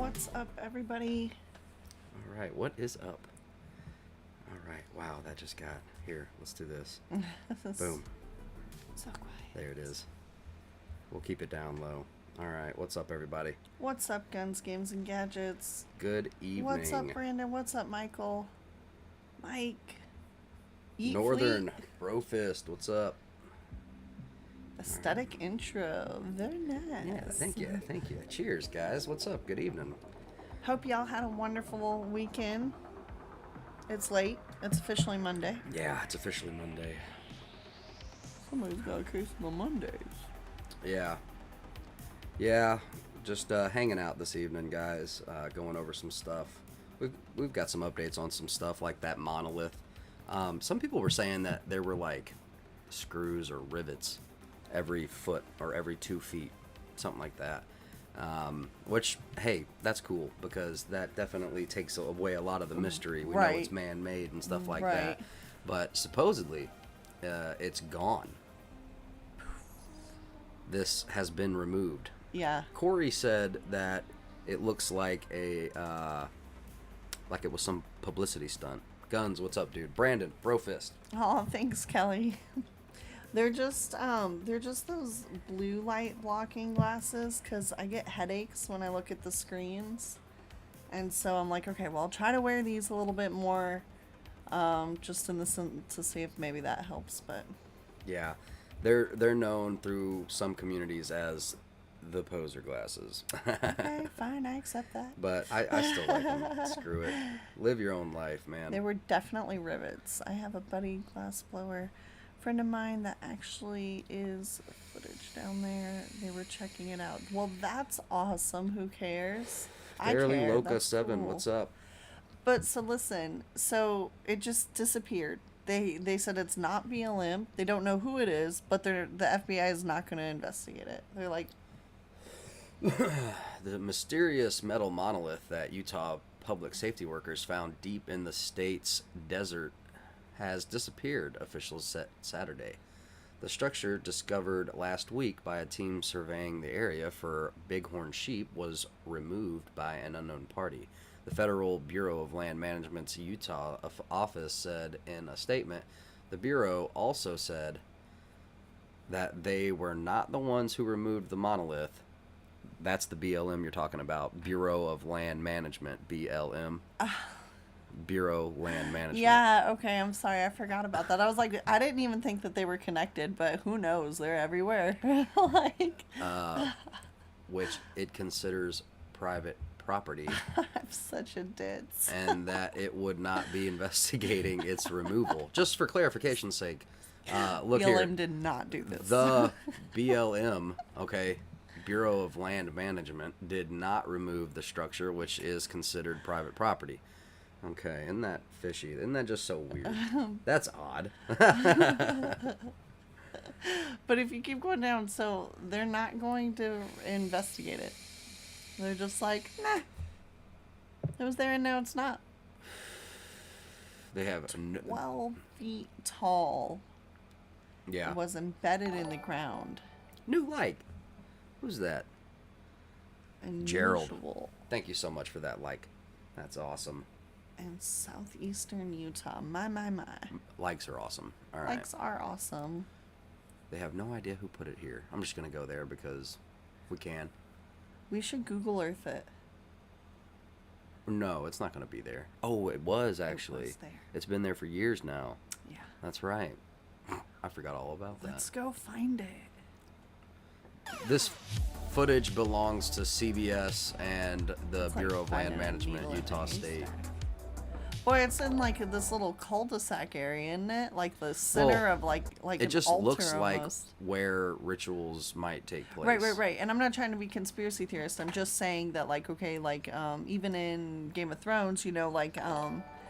What's up, everybody? All right, what is up? All right, wow, that just got here. Let's do this. Boom. So quiet. There it is. We'll keep it down low. All right, what's up, everybody? What's up, Guns, Games, and Gadgets? Good evening. What's up, Brandon? What's up, Michael? Mike. Eat Northern Fleet. Brofist, what's up? Aesthetic intro. Very nice. Yeah, thank you. Cheers, guys. What's up? Good evening. Hope y'all had a wonderful weekend. It's late. It's officially Monday. Yeah, it's officially Monday. Somebody's got a case of the Mondays. Yeah, just hanging out this evening, guys. Going over some stuff. We've got some updates on some stuff like that monolith. Some people were saying that there were like screws or rivets every foot or every 2 feet, something like that. Which, hey, that's cool because that definitely takes away a lot of the mystery. We know it's man-made and stuff like that. But supposedly, it's gone. This has been removed. Yeah. Corey said that it looks like it was some publicity stunt. Guns, what's up, dude? Brandon, Brofist. Oh, thanks, Kelly. They're just those blue light blocking glasses because I get headaches when I look at the screens. And so I'm like, okay, well, I'll try to wear these a little bit more just in the to see if maybe that helps. But yeah, they're known through some communities as the poser glasses. okay, fine, I accept that. But I still like them. Screw it. Live your own life, man. They were definitely rivets. I have a buddy glass blower friend of mine that actually is footage down there. They were checking it out. Well, that's awesome. Who cares? Barely I care. Loca That's 7, cool. what's up? But so listen, so it just disappeared. They said it's not BLM. They don't know who it is, but the FBI is not going to investigate it. They're like, the mysterious metal monolith that Utah public safety workers found deep in the state's desert has disappeared, officials said Saturday. The structure, discovered last week by a team surveying the area for bighorn sheep, was removed by an unknown party. The Federal Bureau of Land Management's Utah office said in a statement. The Bureau also said that they were not the ones who removed the monolith. That's the BLM you're talking about, Bureau of Land Management, BLM. Bureau Land Management. yeah, okay, I'm sorry, I forgot about that. I was like, I didn't even think that they were connected, but who knows? They're everywhere. like, Which it considers private property. I'm such a ditz. And that it would not be investigating its removal. Just for clarification's sake, look BLM here. did not do this. The BLM, okay, Bureau of Land Management, did not remove the structure, which is considered private property. Okay, isn't that fishy? Isn't that just so weird? That's odd. But if you keep going down, so they're not going to investigate it. They're just like, nah. It was there and now it's not. They have 12 feet tall. yeah. It was embedded in the ground. New like. Who's that? Unusual. Gerald. Thank you so much for that like. That's awesome. In southeastern Utah. My. Likes are awesome. All right. Likes are awesome. They have no idea who put it here. I'm just going to go there because we can. We should Google Earth it. No, it's not going to be there. Oh, it was actually. It was there. It's been there for years now. Yeah. That's right. I forgot all about that. Let's go find it. This footage belongs to CBS and the It's Bureau like of Land finding a Management, needle in a Utah State. haystack. Boy, it's in like this little cul-de-sac area, isn't it? Like the center of like It an just altar looks like almost. where rituals might take place. Right. And I'm not trying to be conspiracy theorist. I'm just saying that like, okay, like even in Game of Thrones, you know, like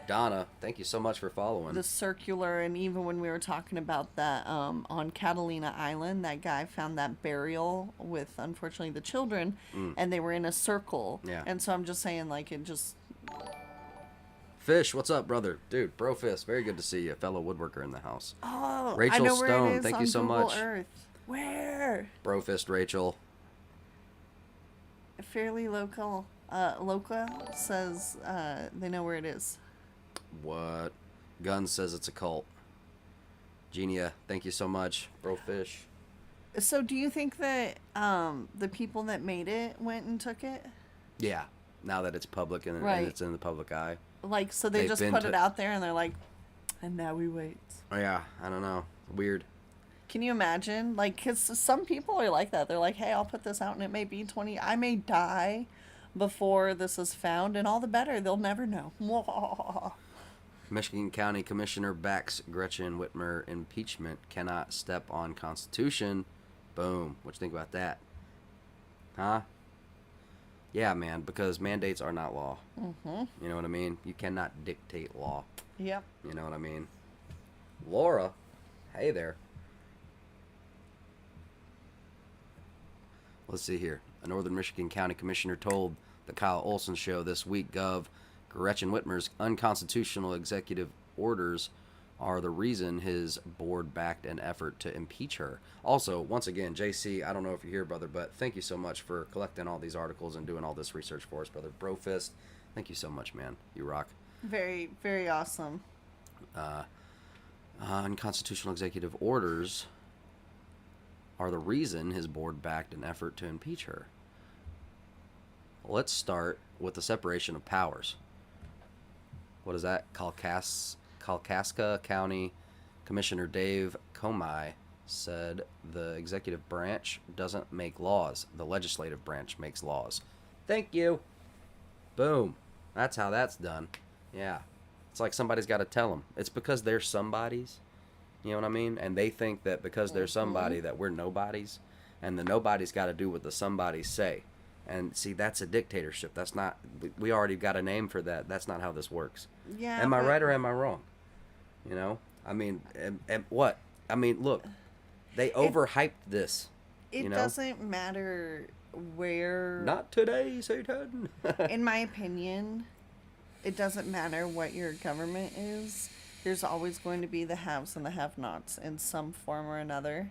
Donna, thank you so much for following. the circular, and even when we were talking about that on Catalina Island, that guy found that burial with unfortunately the children, and they were in a circle. Yeah. And so I'm just saying like it just. Fish, what's up, brother? Dude, Brofist, very good to see you. Fellow woodworker in the house. Oh, Rachel I know where Stone, it is thank on you so Google much. Earth. Where? Brofist Rachel. Fairly local. Loca says they know where it is. What? Gun says it's a cult. Genia, thank you so much. Bro Fish. So, do you think that the people that made it went and took it? Yeah, now that it's public and Right. it's in the public eye. Like, so they They've just been put to- it out there and they're like, and now we wait. Oh, yeah, I don't know. Weird. Can you imagine? Like, because some people are like that. They're like, hey, I'll put this out and it may be 20. I may die before this is found, and all the better. They'll never know. Michigan County Commissioner backs Gretchen Whitmer impeachment. Cannot step on Constitution. Boom. What you think about that? Huh? Yeah, man, because mandates are not law. Mm-hmm. You know what I mean? You cannot dictate law. Yep. You know what I mean? Laura, hey there. Let's see here. A Northern Michigan County Commissioner told the Kyle Olson Show this week Gretchen Whitmer's unconstitutional executive orders are the reason his board backed an effort to impeach her. Also, once again, JC, I don't know if you're here, brother, but thank you so much for collecting all these articles and doing all this research for us, brother. Brofist, thank you so much, man. You rock. Very, very awesome. Unconstitutional executive orders are the reason his board backed an effort to impeach her. Let's start with the separation of powers. What is that? Kalkaska County Commissioner Dave Comey said the executive branch doesn't make laws. The legislative branch makes laws. Thank you. Boom. That's how that's done. Yeah. It's like somebody's got to tell them. It's because they're somebodies. You know what I mean? And they think that because they're somebody that we're nobodies. And the nobodies got to do what the somebodies say. And see, that's a dictatorship. That's not, we already got a name for that. That's not how this works. Yeah. Am I right or am I wrong? You know? I mean, and what? I mean, look, they overhyped this. It you know? doesn't matter where. Not today, Satan. In my opinion, it doesn't matter what your government is. There's always going to be the haves and the have-nots in some form or another.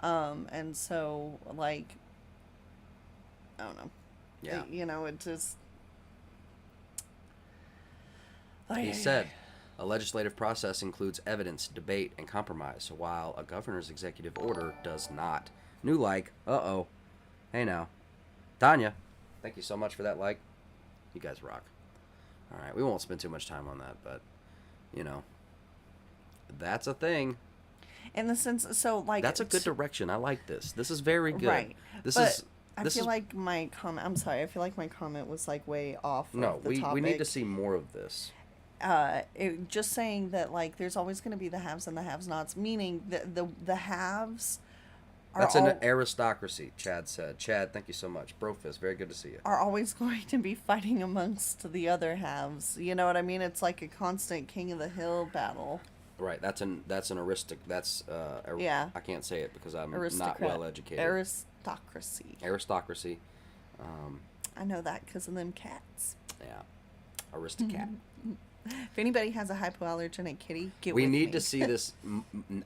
And so, like, I don't know. Yeah. You know, it just. He said, a legislative process includes evidence, debate, and compromise, while a governor's executive order does not. New like, uh-oh. Hey now. Tanya, thank you so much for that like. You guys rock. All right, we won't spend too much time on that, but, you know, that's a thing. In the sense, so, like. That's a good direction. I like this. This is very good. Right. This but is. I feel like my comment. I'm sorry. I feel like my comment was like way off. No, of the we topic. need to see more of this. Just saying that like there's always going to be the haves and the have-nots, meaning the haves. That's an aristocracy, Chad said. Chad, thank you so much. Brofist, very good to see you. Are always going to be fighting amongst the other halves. You know what I mean? It's like a constant king of the hill battle. Right, that's an yeah. I can't say it because I'm not Aristocrat. well educated. Aristocracy. Aristocracy. I know that because of them cats. Yeah. Aristocat. If anybody has a hypoallergenic kitty, get We with need me. to see this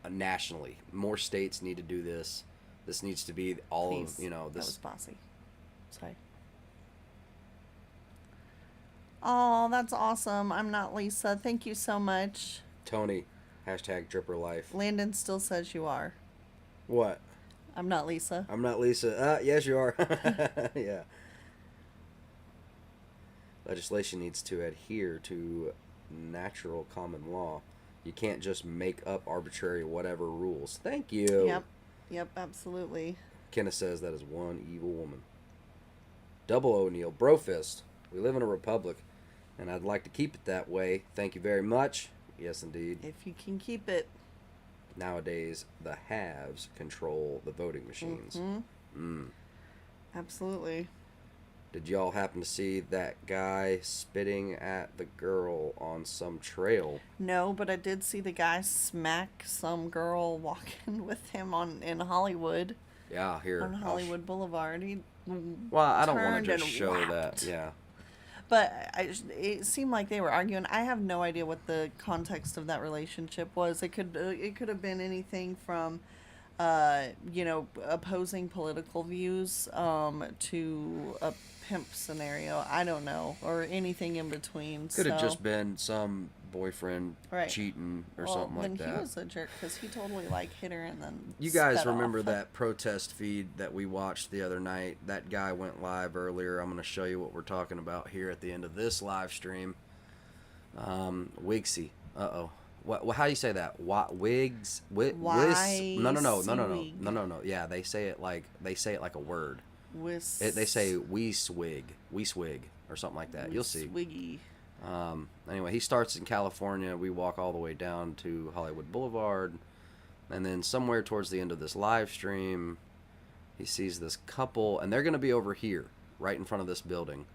nationally. More states need to do this. This needs to be all Please. of, you know, That this. was bossy. Sorry. Oh, that's awesome. I'm not Lisa. Thank you so much. Tony, hashtag Dripper Life. Landon still says you are. What? I'm not Lisa. I'm not Lisa. Yes, you are. Yeah. Legislation needs to adhere to natural common law. You can't just make up arbitrary whatever rules. Thank you. Yep, absolutely. Kenneth says that is one evil woman. Double O'Neill. Brofist. We live in a republic, and I'd like to keep it that way. Thank you very much. Yes, indeed. If you can keep it. Nowadays, the haves control the voting machines. Absolutely. Did y'all happen to see that guy spitting at the girl on some trail? No, but I did see the guy smack some girl walking with him in Hollywood. Yeah, here. On Hollywood Boulevard. He Well, I don't want turned to just and show whacked. that. Yeah. But it seemed like they were arguing. I have no idea what the context of that relationship was. It could have been anything from you know, opposing political views to a pimp scenario. I don't know, or anything in between. Could have So, just been some boyfriend right. cheating or Well, something then like he that. was a jerk because he totally like hit her and then You guys sped remember off. that protest feed that we watched the other night? That guy went live earlier. I'm going to show you what we're talking about here at the end of this live stream. Wigsy. Uh-oh. What? How do you say that? Wigs? No. Yeah, they say it like a word. They say we swig, or something like that. You'll see. Swiggy. Anyway, he starts in California. We walk all the way down to Hollywood Boulevard. And then somewhere towards the end of this live stream, he sees this couple. And they're going to be over here, right in front of this building.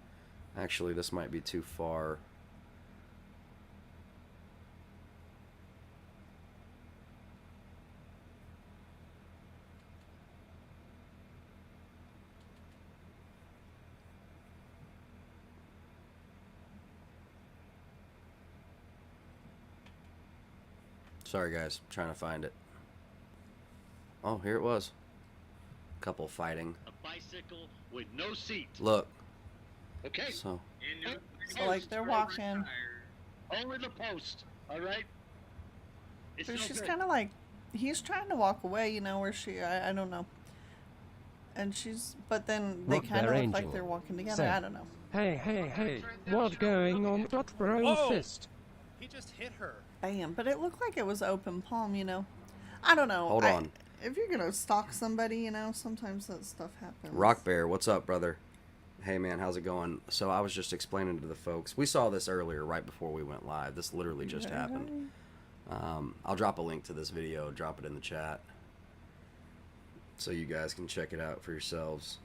Actually, this might be too far. Sorry, guys. I'm trying to find it. Oh, here it was. Couple fighting. A bicycle with no seat. Look. Okay. So. So like they're walking. Only the post. All right. It's But no she's good. kind of like, he's trying to walk away, you know, where I don't know. And but then they Look, kind of they're look like angel. they're walking together. Say. I don't know. Hey, what's going on? Got thrown Whoa! fist. He just hit her. Bam. But it looked like it was open palm, you know. I don't know. Hold on. If you're going to stalk somebody, you know, sometimes that stuff happens. Rock Bear, what's up, brother? Hey, man, how's it going? So I was just explaining to the folks. We saw this earlier, right before we went live. This literally just happened. I'll drop a link to this video, drop it in the chat, so you guys can check it out for yourselves.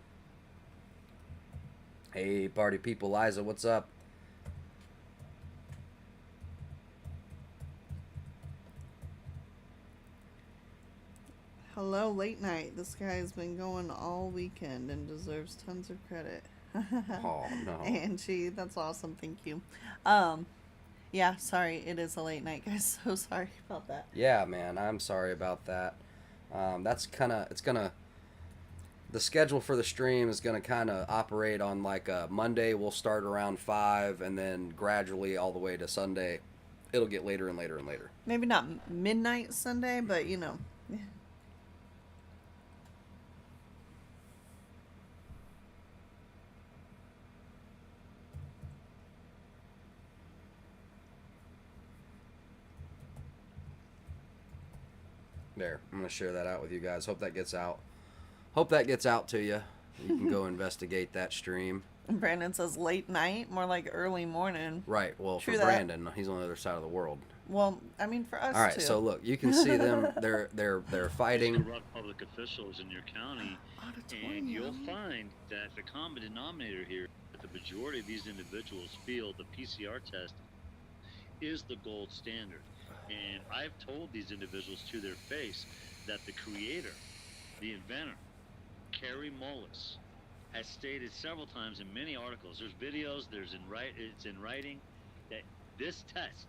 Hey, party people, Liza, what's up? Hello, late night. This guy's been going all weekend and deserves tons of credit. Oh, no. Angie, that's awesome. Thank you. Yeah, sorry. It is a late night, guys. So sorry about that. Yeah, man, I'm sorry about that. The schedule for the stream is going to kind of operate on like a Monday. We'll start around 5, and then gradually all the way to Sunday, it'll get later and later and later. Maybe not midnight Sunday, but you know. There, I'm going to share that out with you guys. Hope that gets out. Hope that gets out to you. You can go investigate that stream. Brandon says late night, more like early morning. Right, well, True for that. Brandon, he's on the other side of the world. Well, I mean, for us All right, too. so look, you can see them. They're fighting. Corrupt public officials in your county, and you'll find that the common denominator here, that the majority of these individuals feel the PCR test is the gold standard. And I've told these individuals to their face that the creator, the inventor, Carrie Mullis, has stated several times in many articles, there's videos, it's in writing, that this test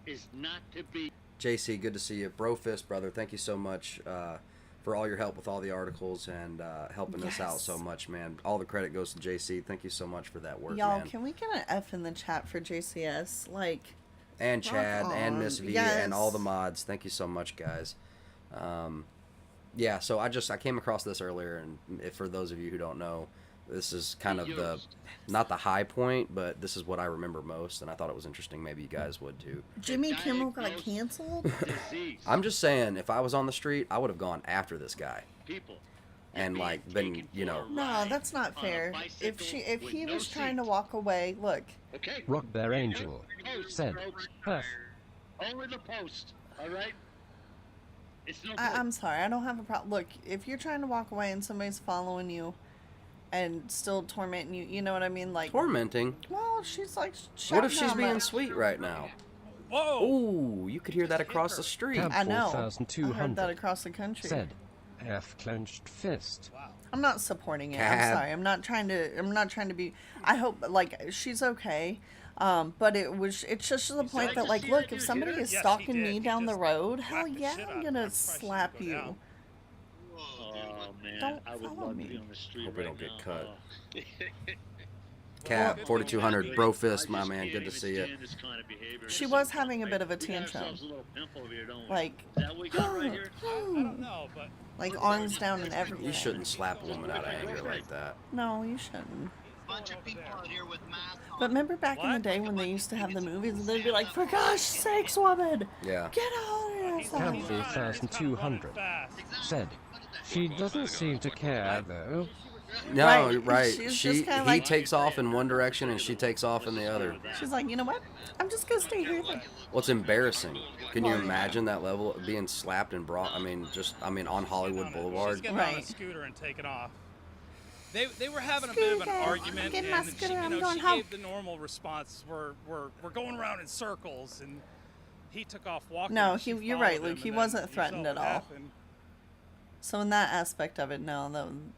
is not to be. JC, good to see you. Brofist, brother, thank you so much for all your help with all the articles and helping us out so much, man. All the credit goes to JC. Thank you so much for that work, Y'all, man. can we get an F in the chat for JCS? Like, And Chad rock and on. Miss V Yes. and all the mods. Thank you so much, guys. Yeah, so I came across this earlier, and for those of you who don't know, this is kind of not the high point, but this is what I remember most, and I thought it was interesting. Maybe you guys would too. Jimmy Kimmel got canceled? Disease. I'm just saying, if I was on the street, I would have gone after this guy People. and like been, you know. No, that's not fair. If he was trying to walk away, look. Okay. Rock their angel. Said. Huff. Only the post. All right. It's no. I'm sorry, I don't have a problem. Look, if you're trying to walk away and somebody's following you and still tormenting you, you know what I mean? Like, Tormenting? well, she's like, What if she's shouting being on sweet right now? Whoa! Ooh, you could hear that across the street. Cab I know. I heard 4200. that across the country. Said. F clenched fist. Wow. I'm not supporting it. Cab. I'm sorry. I'm not trying to be. I hope like she's okay. But it's just to the point that like, look, if somebody is Yes, he stalking did. me He down the just road, whacked hell the yeah, shit out I'm of her. gonna Probably shouldn't slap go you. down. man, Don't I would follow love me. to be on the street Hope we right don't get now. cut. Oh. Cab, 4200, bro I fist, my just man. can't Good to even see you. stand this kind of behavior. She This was is having a bit of a we got tantrum. ourselves a little pimple over here, don't we? Like, Is that what we got right here? I don't know, but like arms down and everything. You shouldn't slap a woman out of anger like that. No, you shouldn't. Bunch of people out here with masks on. But remember back in the What? day when they used to have the movies and they'd be like, for gosh sakes, woman, Yeah. get out of here. Cancel 1200 said, she doesn't seem to care though. No, Right. right. She's She just kinda he like- takes off in one direction and she takes off in the other. She's like, you know what? I'm just going to stay here then. Well, it's embarrassing. Can you imagine that level of being slapped and brought? I mean, on Hollywood She's Boulevard. getting on a Right. scooter and taking off. They were having a bit of an Scooter. argument, I'm getting and my she, scooter, I'm she going home. gave the normal response. We're going around in circles, and he took off walking. No, and she you're followed right, him, Luke. and He then wasn't you saw threatened what at all. happened. So in that aspect of it, no,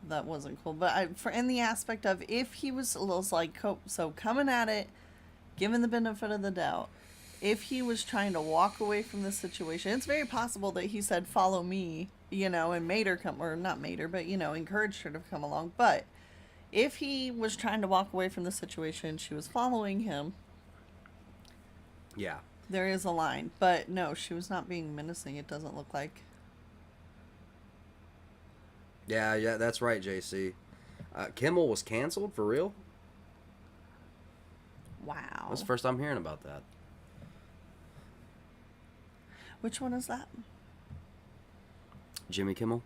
that wasn't cool. But in the aspect of if he was like, so coming at it, given the benefit of the doubt, if he was trying to walk away from the situation, it's very possible that he said, follow me, and made her come, or not made her, but, encouraged her to come along. But if he was trying to walk away from the situation, she was following him, Yeah. there is a line. But no, she was not being menacing, it doesn't look like. Yeah, that's right, JC. Kimmel was canceled for real? Wow. That's the first I'm hearing about that. Which one is that? Jimmy Kimmel?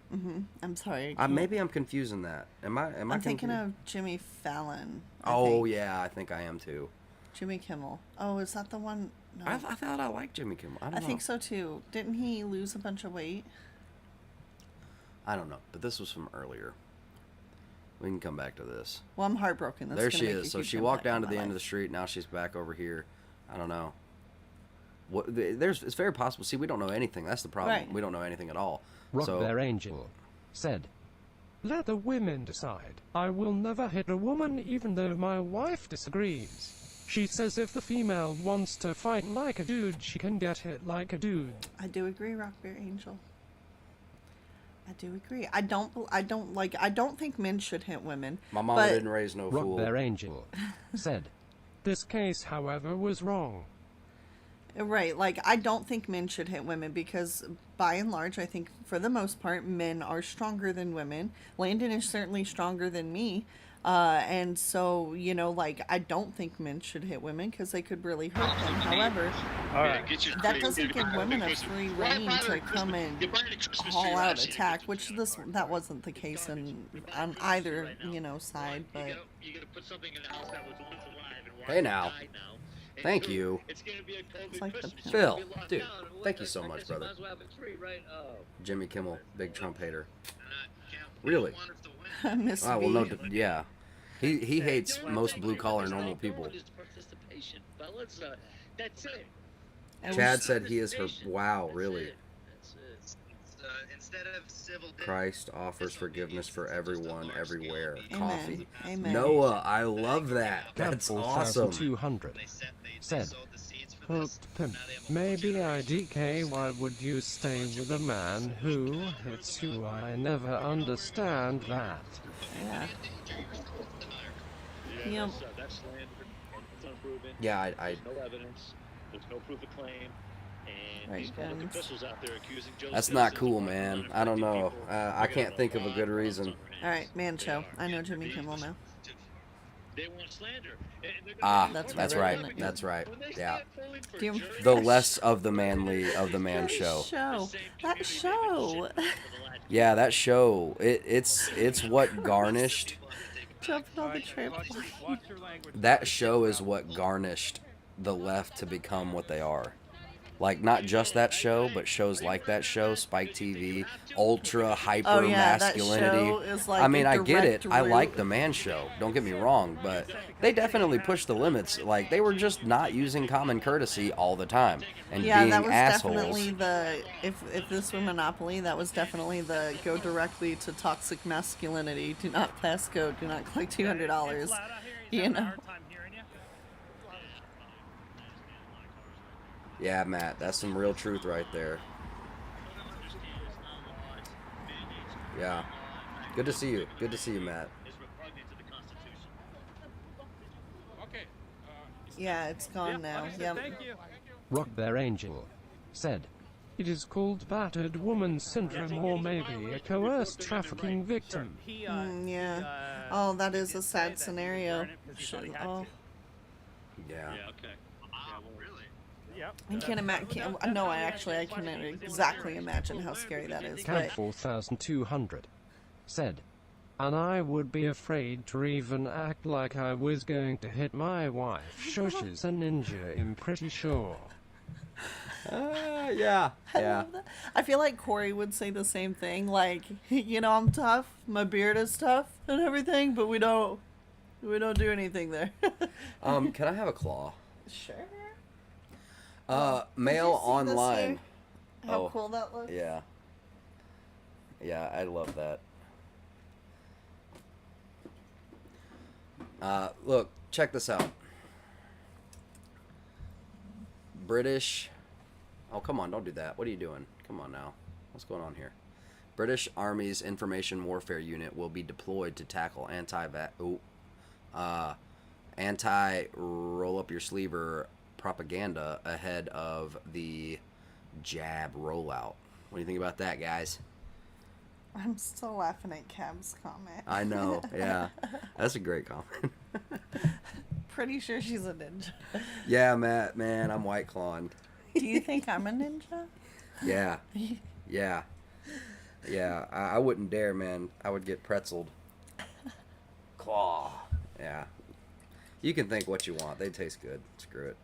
I'm sorry. Maybe I'm confusing that. Am I I'm thinking confused? of Jimmy Fallon. I Oh think. yeah, I think I am too. Jimmy Kimmel. Oh, is that the one? No. I thought I liked Jimmy Kimmel. I don't I know. think so too. Didn't he lose a bunch of weight? I don't know, but this was from earlier. We can come back to this. Well, I'm heartbroken. That's There gonna she make a is. So huge she walked impact down on to my the end of the life. street. Now she's back over here. I don't know. It's very possible. See, we don't know anything. That's the problem. Right. We don't know anything at all. Rock So Their Angel said, let the women decide. I will never hit a woman even though my wife disagrees. She says if the female wants to fight like a dude, she can get hit like a dude. I do agree, Rockbear Angel. I do agree. I don't think men should hit women. my mama but- didn't raise no Rock fool. Their Angel said, this case, however, was wrong. Right, like I don't think men should hit women because by and large I think for the most part men are stronger than women. Landon is certainly stronger than me. And so, I don't think men should hit women because they could really hurt them. However, that doesn't give women a free rein to come and haul out attack, which that wasn't the case on either, side, but You gotta put something in the house that was once alive and Hey, now. died now. And Thank so you. It's gonna be a COVID It's like the Christmas. pimp. You're gonna Phil, be locked dude, down. thank you so much, brother. Might as well have a tree, right? Oh. Jimmy Kimmel, big Trump hater. Really? Miss Oh well, B. no, yeah. He hates most blue collar normal people. Participation, fellas. That's it. And Chad said he is her. Wow, really? That's it. Instead of civil Christ offers forgiveness for everyone, everywhere. Amen. Coffee. Amen. Noah, I love that. That's Cancel awesome. 1200 said, hooked pimp, maybe IDK, why would you stay with a man who hits you? I never understand that. Yeah. Yeah, Yep. that's slander. It's unproven. Yeah, I There's no evidence. There's no proof of claim. And Right, these public guns. officials out there accusing Joe that's citizens not of cool, harming man. and I don't infecting know. people. I They're can't gonna think of a lie good on reason. their All right, hands. man They show. are. I know Jimmy Kimmel now. They want slander. And they're gonna Ah, be That's part my of that's it. right. argument. That's right. When they Yeah. stand fully for Do you- jury, The less of the manly of the man That show. show. the same That community show. they've been shitting on for the last Yeah, that show. It's what garnished. Jumping on the Watch trampoline. watch your language. That show is what garnished the left to become what they are. Like, not just that show, but shows like that show, Spike TV, ultra hyper Oh, yeah, that masculinity. show is like I mean, a I get it. direct I like route. the man show. Don't get me wrong, but they definitely pushed the limits. Like, they were just not using common courtesy all the time and Yeah, being that was assholes. definitely the if this were Monopoly, that was definitely the go directly to toxic masculinity. Do not pass go. Do not collect $200. It's loud out here. He's You having a know. hard time hearing you. Yeah, Matt, that's some real truth right there. Yeah. Good to see you. Good to see you, Matt. Is repugnant to the Constitution. Okay. Yeah, it's gone now. understood. Yep. Thank you. Rock Their Angel said, "It is called battered woman syndrome or maybe a coerced trafficking victim." Yeah. Oh, that is a sad scenario. Oh, Yeah. Yeah, okay. Wow, really? Yep. I can't imagine. No, I can exactly imagine how scary that is. Cab But 4200 said, "And I would be afraid to even act like I was going to hit my wife. Shushes a ninja, I'm pretty sure." Yeah. I Yeah. love that. I feel like Corey would say the same thing. Like, I'm tough. My beard is tough and everything, but we don't do anything there. Can I have a claw? Sure. Mail you see this online. here? How Oh, cool that looks. Yeah. Yeah, I love that. Look, check this out. British. Oh, come on, don't do that. What are you doing? Come on now. What's going on here? British Army's Information Warfare Unit will be deployed to tackle anti-roll-up-your-sleever propaganda ahead of the jab rollout. What do you think about that, guys? I'm still laughing at Cab's comment. I know, yeah. That's a great comment. Pretty sure she's a ninja. Yeah, Matt, man, I'm white clawing. Do you think I'm a ninja? Yeah. Yeah. Yeah, I wouldn't dare, man. I would get pretzeled. Claw. Yeah. You can think what you want. They taste good. Screw it.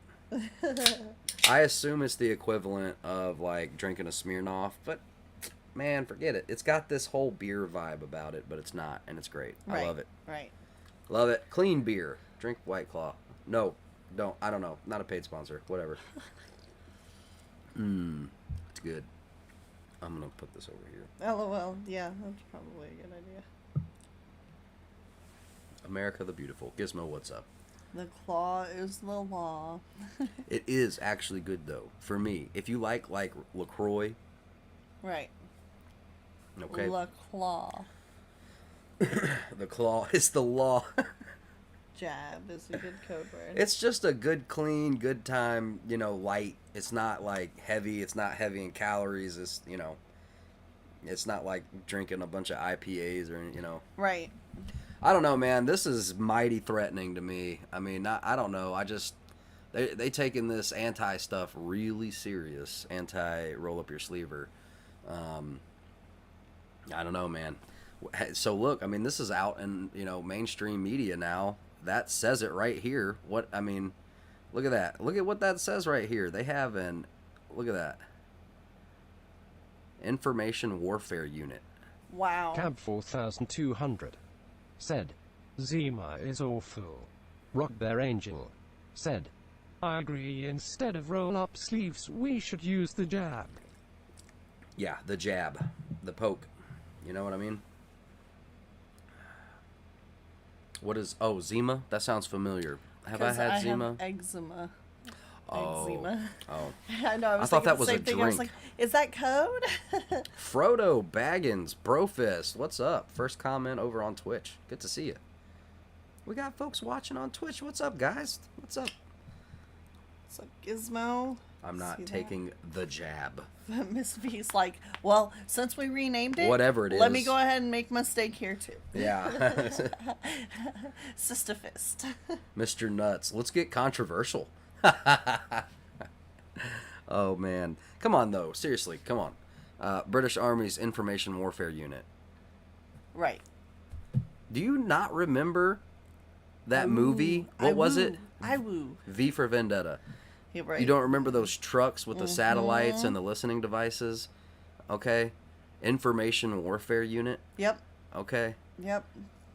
I assume it's the equivalent of, like, drinking a Smirnoff, but, man, forget it. It's got this whole beer vibe about it, but it's not, and it's great. I love it. Right. Love it. Clean beer. Drink White Claw. No, don't. I don't know. Not a paid sponsor. Whatever. It's good. I'm going to put this over here. LOL. Yeah, that's probably a good idea. America the Beautiful. Gizmo, what's up? The claw is the law. It is actually good, though, for me. If you like LaCroix, Right. okay, La claw. the claw is the law. Jab is a good code word. It's just a good, clean, good time, light. It's not, like, heavy. It's not heavy in calories. It's, it's not like drinking a bunch of IPAs or, Right. I don't know, man. This is mighty threatening to me. I mean, I don't know. They taking this anti stuff really serious. Anti roll up your sleever. I don't know, man. So look, I mean, this is out in mainstream media now. That says it right here. Look at that. Look at what that says right here. They have look at that. Information Warfare Unit. Wow. Cab 4200 said, "Zima is awful." Rock Their Angel said, "I agree, instead of roll-up sleeves, we should use the jab." Yeah, the jab. The poke. You know what I mean? Zima? That sounds familiar. Have I had Zima? Have eczema. Oh. Eczema. Oh. I know. I thought that was a thing. I was drink. like, is that code? Frodo Baggins, Brofist, what's up? First comment over on Twitch. Good to see you. We got folks watching on Twitch. What's up, guys? What's up? So Gizmo. I'm not taking the jab. Miss V's like, well, since we renamed it, Whatever it let me is. go ahead and make my steak here too. Yeah. Sister fist. Mr. Nuts. Let's get controversial. Oh, man. Come on, though. Seriously, come on. British Army's Information Warfare Unit. Right. Do you not remember that movie? What was it? I woo. V for Vendetta. Yeah, right. You don't remember those trucks with the satellites and the listening devices? Okay. Information Warfare Unit. Yep. Okay. Yep.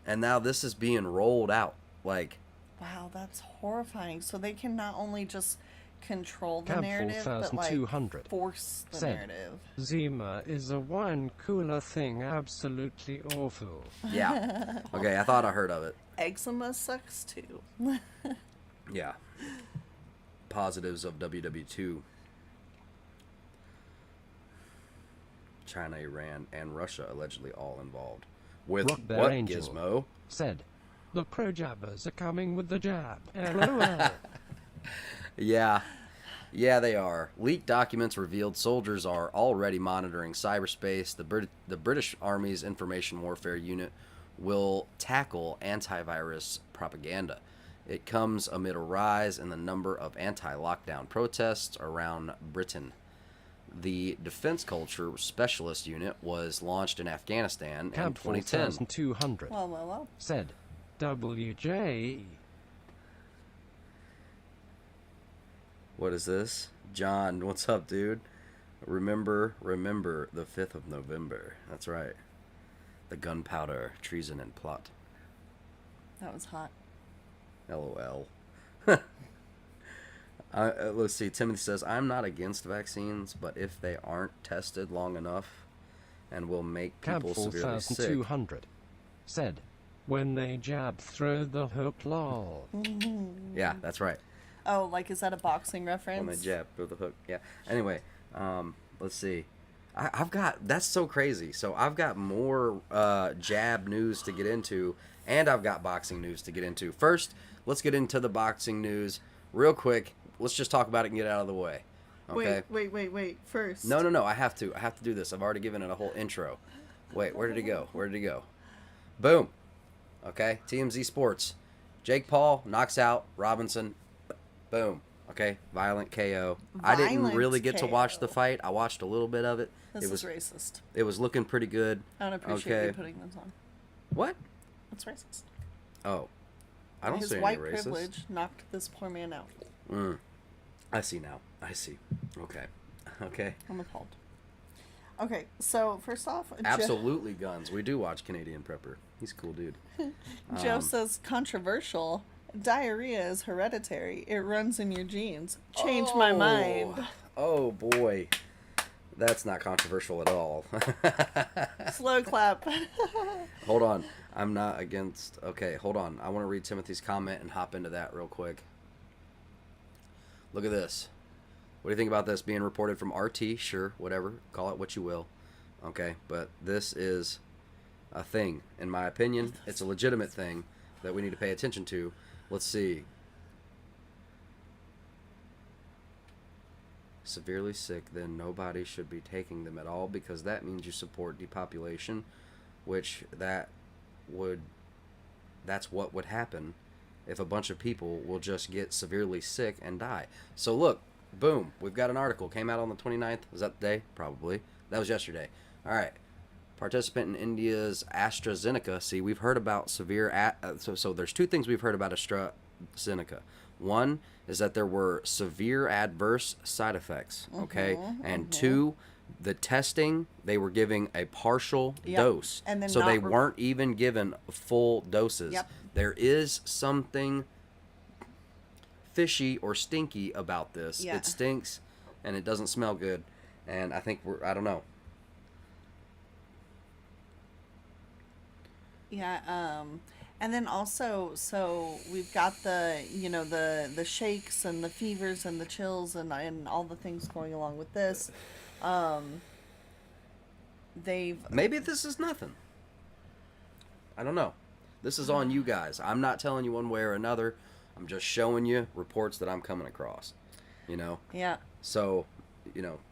And now this is being rolled out. Like, wow, that's horrifying. So they can not only just control the Cab narrative, but like 4200 force the said, narrative. "Zima is a wine cooler thing, absolutely awful." yeah. Okay, I thought I heard of it. Eczema sucks too. Yeah. Positives of WW2. China, Iran, and Russia allegedly all involved. With Rock Bear what, Angel Gizmo? said, "The pro-jabbers are coming with the jab. LOL." Yeah. Yeah, they are. Leaked documents revealed soldiers are already monitoring cyberspace. The British Army's Information Warfare Unit will tackle antivirus propaganda. It comes amid a rise in the number of anti-lockdown protests around Britain. The Defense Culture Specialist Unit was launched in Afghanistan in Camp 2010. 4200 Well. said, "WJ." What is this? John, what's up, dude? Remember the 5th of November. That's right. The gunpowder, treason, and plot. That was hot. LOL. Let's see. Timothy says, I'm not against vaccines, but if they aren't tested long enough and will make Camp people severely sick. 4200 said, "When they jab, throw the hook, lol." Yeah, that's right. Oh, like, is that a boxing reference? When they jab through the hook. Yeah. Anyway, let's see. I've got, that's so crazy. So I've got more jab news to get into, and I've got boxing news to get into. First, let's get into the boxing news real quick. Let's just talk about it and get it out of the way. Okay. Wait. First. No. I have to do this. I've already given it a whole intro. Wait, where did it go? Boom. Okay. TMZ Sports. Jake Paul knocks out Robinson. Boom. Okay. Violent KO. I didn't really get to watch the fight. I watched a little bit of it. This is racist. It was looking pretty good. I don't appreciate you putting this on. What? It's racist. Oh. I don't His see any white racist. privilege knocked this poor man out. I see now. I see. Okay. I'm appalled. Okay, so first off, Absolutely guns. We do watch Canadian Prepper. He's a cool dude. Joe says controversial. Diarrhea is hereditary. It runs in your genes. Change my mind. Oh boy. That's not controversial at all. Slow clap. Hold on. I'm not against... Okay, hold on. I want to read Timothy's comment and hop into that real quick. Look at this. What do you think about this being reported from RT? Sure, whatever. Call it what you will. Okay, but this is a thing. In my opinion, it's a legitimate thing that we need to pay attention to. Let's see. Severely sick, then nobody should be taking them at all because that means you support depopulation, which that's what would happen if a bunch of people will just get severely sick and die. So look, boom, we've got an article. Came out on the 29th. Was that the day? Probably. That was yesterday. All right. Participant in India's AstraZeneca. See, we've heard about severe... So there's two things we've heard about AstraZeneca. One is that there were severe adverse side effects, okay? And two, the testing, they were giving a partial dose. And then so they weren't even given full doses. Yep. There is something fishy or stinky about this. Yeah. It stinks and it doesn't smell good. And I think I don't know. Yeah, and then also, so we've got the, the shakes and the fevers and the chills and all the things going along with this. Maybe this is nothing. I don't know. This is on you guys. I'm not telling you one way or another. I'm just showing you reports that I'm coming across. Yeah. So,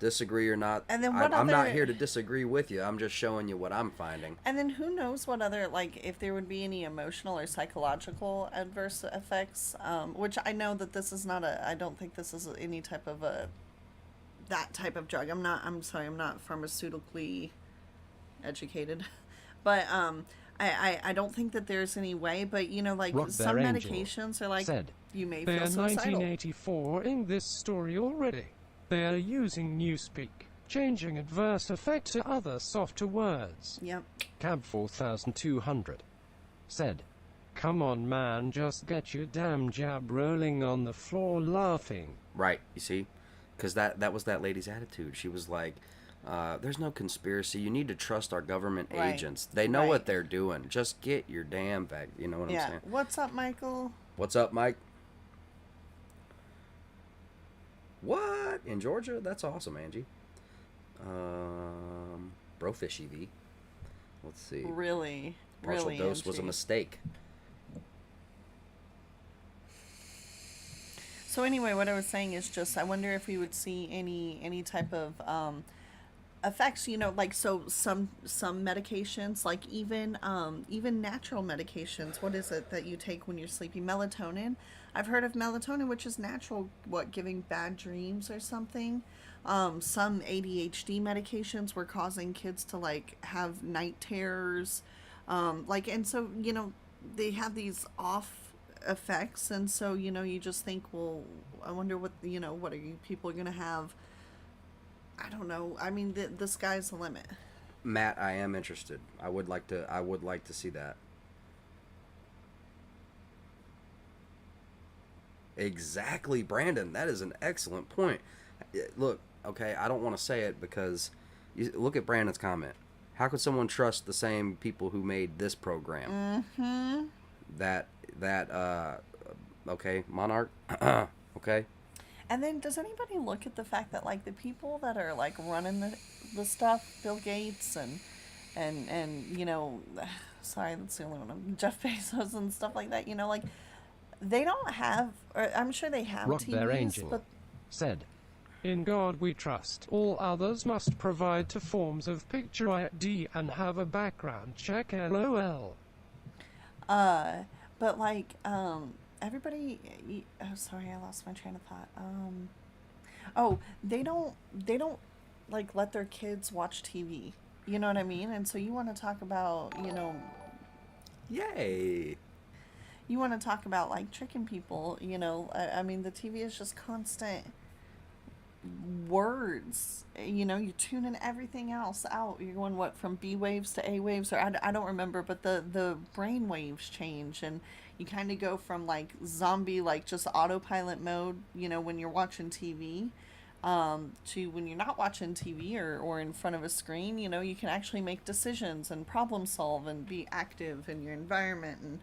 disagree or not. And then I'm not here to disagree with you. I'm just showing you what I'm finding. And then who knows what other, if there would be any emotional or psychological adverse effects, which I know that this is not I don't think this is any type of that type of drug. I'm sorry, I'm not pharmaceutically educated. But, I don't think that there's any way, but some medications are said, you may "They're feel suicidal." 1984 in this story already. They are using newspeak, changing adverse effect to other softer words. Yep. Camp 4200 said, "Come on man, just get your damn jab rolling on the floor laughing." Right, you see? Because that was that lady's attitude. She was like, there's no conspiracy. You need to trust our government agents. They know what they're doing. Just get your damn vac. You know what I'm saying? What's up, Michael? What's up, Mike? What? In Georgia? That's awesome, Angie. Brofish EV. Let's see. Really, Partial really. dose was a Angie. mistake. So anyway, what I was saying is just I wonder if we would see any type of effects, like so some medications, like even natural medications. What is it that you take when you're sleepy? Melatonin. I've heard of melatonin, which is natural, giving bad dreams or something. Some ADHD medications were causing kids to like have night terrors, and so they have these off effects, and so you just think, well, I wonder what are you people gonna have. I don't know. I mean, the sky's the limit. Matt, I am interested. I would like to see that. Exactly, Brandon. That is an excellent point. Look, okay, I don't want to say it because look at Brandon's comment. How could someone trust the same people who made this program? Mm-hmm. Okay, Monarch. Okay. And then, does anybody look at the fact that like the people that are like running the stuff, Bill Gates and sorry, that's the only one. Jeff Bezos and stuff like that. Like they don't have. Or I'm sure they have Rock TVs, their angel. but Said, in God we trust. All others must provide to forms of picture ID and have a background check. LOL. but like everybody. Oh, sorry, I lost my train of thought. Oh, they don't like let their kids watch TV. You know what I mean? And so you want to talk about Yay. you want to talk about like tricking people. I mean the TV is just constant words. You're tuning everything else out. You're going from B waves to A waves, or I don't remember, but the brain waves change, and you kind of go from like zombie, like just autopilot mode, when you're watching TV, to when you're not watching TV or in front of a screen. You can actually make decisions and problem solve and be active in your environment. And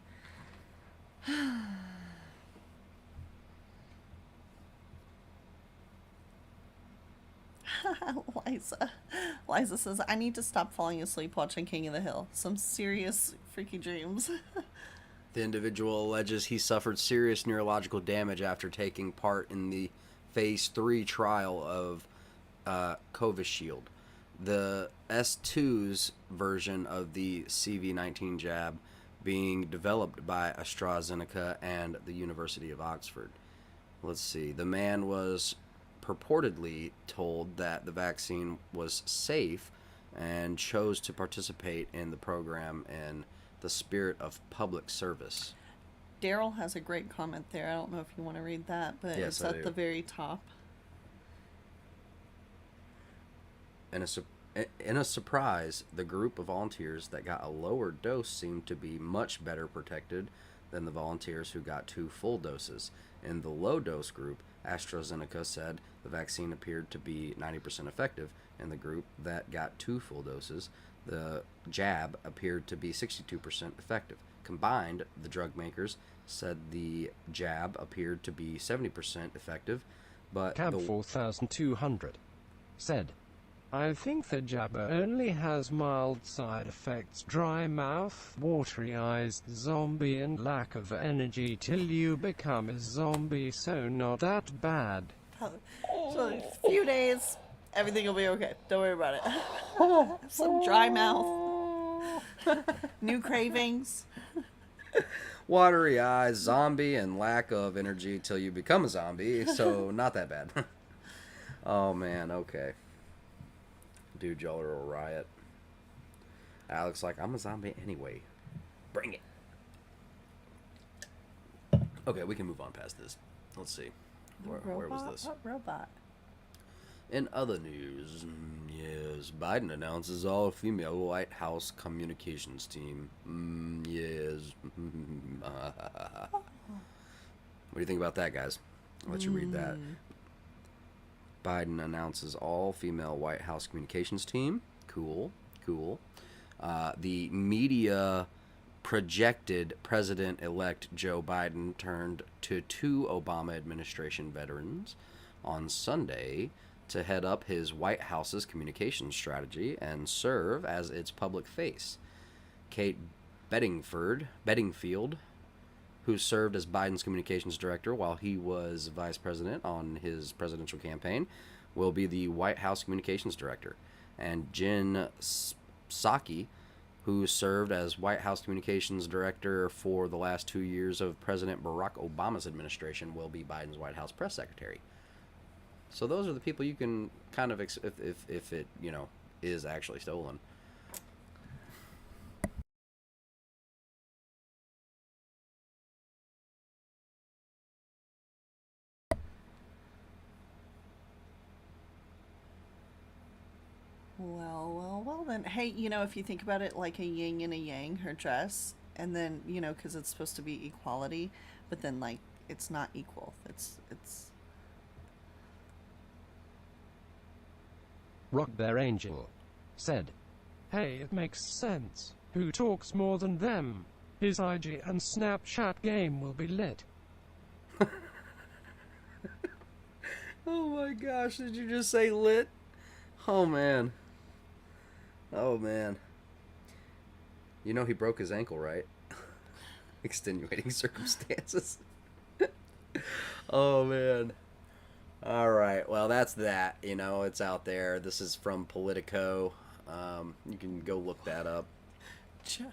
Liza says, I need to stop falling asleep watching King of the Hill. Some serious freaky dreams. The individual alleges he suffered serious neurological damage after taking part in the Phase 3 trial of Covishield, the S2's version of the CV-19 jab being developed by AstraZeneca and the University of Oxford. Let's see. The man was purportedly told that the vaccine was safe and chose to participate in the program in the spirit of public service. Daryl has a great comment there. I don't know if you want to read that, but Yes, it's I at do. the very top. In a surprise, the group of volunteers that got a lower dose seemed to be much better protected than the volunteers who got 2 full doses. In the low dose group, AstraZeneca said the vaccine appeared to be 90% effective. In the group that got 2 full doses, the jab appeared to be 62% effective. Combined, the drug makers said the jab appeared to be 70% effective, but Cab 4200 said, I think the jab only has mild side effects: dry mouth, watery eyes, zombie, and lack of energy till you become a zombie, so not that bad. So a few days, everything will be okay. Don't worry about it. Some dry mouth. New cravings. watery eyes, zombie, and lack of energy till you become a zombie, so not that bad. Oh man, okay. Dude, y'all are a riot. Alex like, I'm a zombie anyway. Bring it. Okay, we can move on past this. Let's see. Where was this? What robot? In other news, yes, Biden announces all-female White House communications team. Yes. What do you think about that, guys? I'll let you read that. Biden announces all-female White House communications team. Cool. The media projected President-elect Joe Biden turned to 2 Obama administration veterans on Sunday to head up his White House's communications strategy and serve as its public face. Kate Bedingfield, who served as Biden's communications director while he was vice president on his presidential campaign, will be the White House communications director. And Jen Psaki, who served as White House communications director for the last 2 years of President Barack Obama's administration, will be Biden's White House press secretary. So those are the people you can kind of, if it, is actually stolen. Well, then, hey, if you think about it like a yin and a yang, her dress, and then, because it's supposed to be equality, but then, like, it's not equal. It's. Rock Bear Angel said, "Hey, it makes sense. Who talks more than them? His IG and Snapchat game will be lit." Oh my gosh, did you just say lit? Oh man. He broke his ankle, right? Extenuating circumstances. Oh man. Alright, well that's that. It's out there. This is from Politico. You can go look that up. Joe.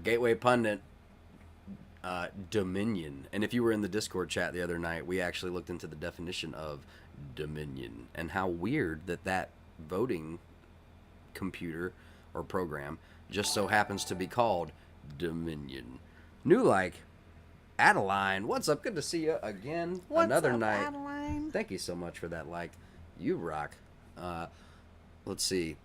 Gateway Pundit, Dominion. And if you were in the Discord chat the other night, we actually looked into the definition of Dominion and how weird that voting computer or program just so happens to be called Dominion. New like, Adeline, what's up? Good to see you again. What's Another up, night. Adeline? Thank you so much for that like. You rock. Let's see.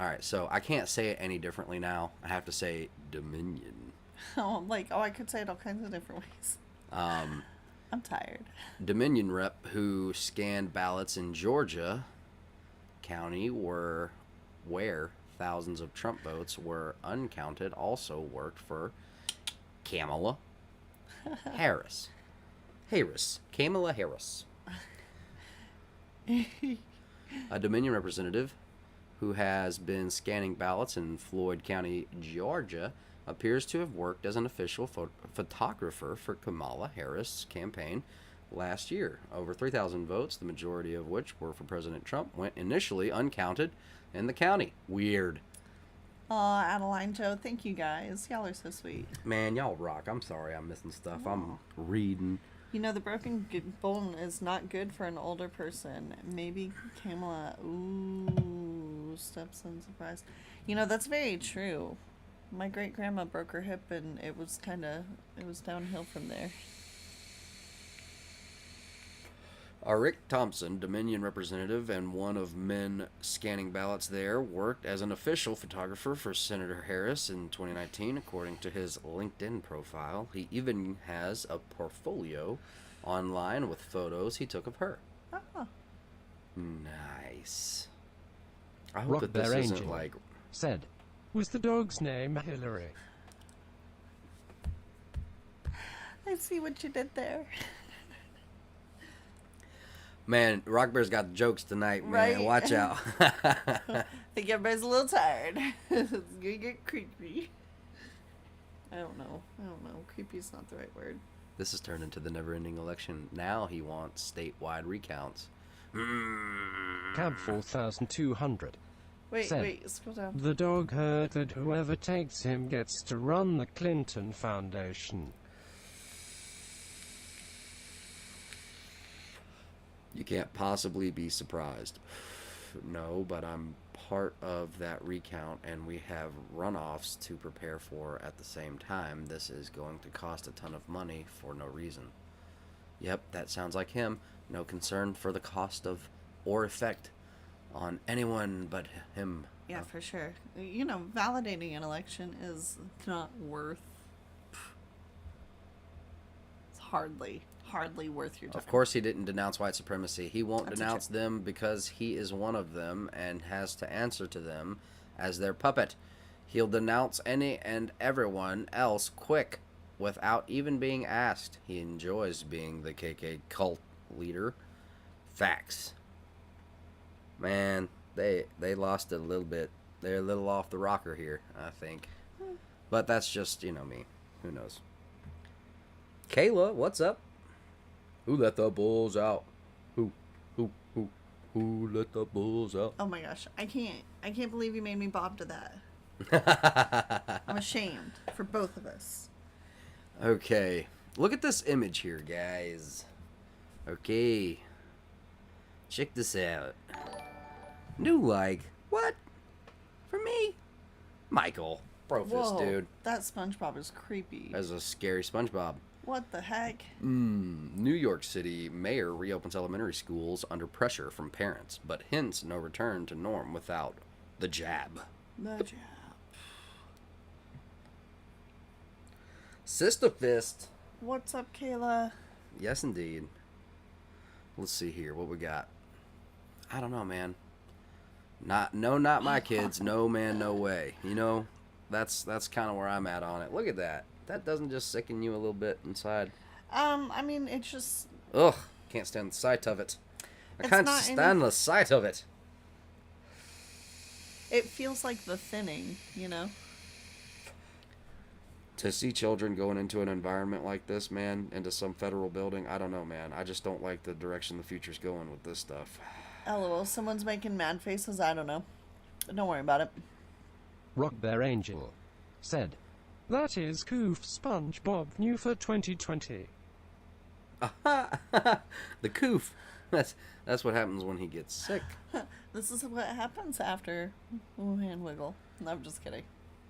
Alright, so I can't say it any differently now. I have to say Dominion. Oh, I could say it all kinds of different ways. I'm tired. Dominion rep who scanned ballots in Georgia County where thousands of Trump votes were uncounted also worked for Kamala Harris. Kamala Harris. A Dominion representative who has been scanning ballots in Floyd County, Georgia, appears to have worked as an official photographer for Kamala Harris' campaign last year. Over 3,000 votes, the majority of which were for President Trump, went initially uncounted in the county. Weird. Aw, Adeline, Joe, thank you guys. Y'all are so sweet. Man, y'all rock. I'm sorry I'm missing stuff. I'm reading. The broken bone is not good for an older person. Maybe Kamala. Ooh, stepson surprise. That's very true. My great grandma broke her hip, and it was downhill from there. Rick Thompson, Dominion representative and one of men scanning ballots there, worked as an official photographer for Senator Harris in 2019, according to his LinkedIn profile. He even has a portfolio online with photos he took of her. Oh. Nice. I hope Rock that this Bear isn't Angel like... said, "Was the dog's name Hillary?" I see what you did there. Man, Rock Bear's got jokes tonight, man. Right? Watch out. I think everybody's a little tired. It's gonna get creepy. I don't know. Creepy's not the right word. This has turned into the never-ending election. Now he wants statewide recounts. Cab 4200 Wait, said, scroll down. "The dog heard that whoever takes him gets to run the Clinton Foundation." You can't possibly be surprised. No, but I'm part of that recount, and we have runoffs to prepare for at the same time. This is going to cost a ton of money for no reason. Yep, that sounds like him. No concern for the cost of or effect on anyone but him. Yeah, for sure. Validating an election is not worth... It's hardly worth your time. Of course he didn't denounce white supremacy. He won't That's denounce them because he is one of them and has to answer to them as their puppet. He'll denounce any and everyone else quick without even being asked. He enjoys being the KK cult leader. Facts. Man, they lost it a little bit. they're a little off the rocker here, I think. But that's just, me. Who knows? Kayla, what's up? Who let the bulls out? Who let the bulls out? Oh my gosh, I can't believe you made me bob to that. I'm ashamed for both of us. Okay, look at this image here, guys. Okay, check this out. New like, what? For me? Michael, Brofist, Whoa, dude. that SpongeBob is creepy. That's a scary SpongeBob. What the heck? New York City mayor reopens elementary schools under pressure from parents, but hints no return to norm without the jab. The jab. Sister Fist. What's up, Kayla? Yes, indeed. Let's see here. What we got? I don't know, man. Not my kids. No, man, no way. That's kind of where I'm at on it. Look at that. That doesn't just sicken you a little bit inside. I mean, it's just... Ugh, can't stand the sight of it. I can't stand the sight of it. It feels like the thinning, To see children going into an environment like this, man, into some federal building, I don't know, man. I just don't like the direction the future's going with this stuff. LOL, someone's making mad faces. I don't know. Don't worry about it. Rock Bear Angel said, "That is Coof SpongeBob new for 2020. The coof. That's what happens when he gets sick. This is what happens after hand wiggle. No, I'm just kidding.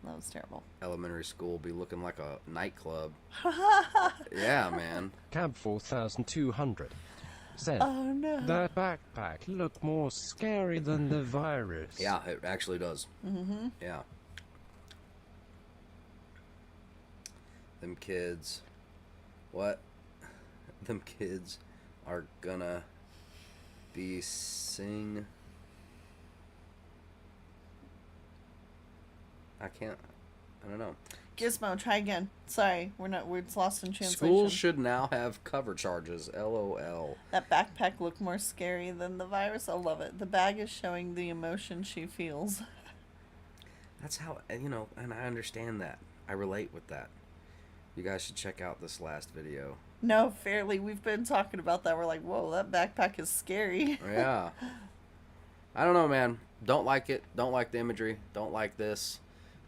That was terrible. Elementary school will be looking like a nightclub. Yeah, man. Cab 4200 said, Oh no. "That backpack looked more scary than the virus." Yeah, it actually does. Mm-hmm. Yeah. Them kids. What? Them kids are gonna be sing. I don't know. Gizmo, try again. Sorry, we're lost in translation. Schools should now have cover charges. LOL. That backpack looked more scary than the virus. I love it. The bag is showing the emotion she feels. That's how, and I understand that. I relate with that. You guys should check out this last video. No, fairly. We've been talking about that. We're like, whoa, that backpack is scary. Yeah. I don't know, man. Don't like it. Don't like the imagery. Don't like this.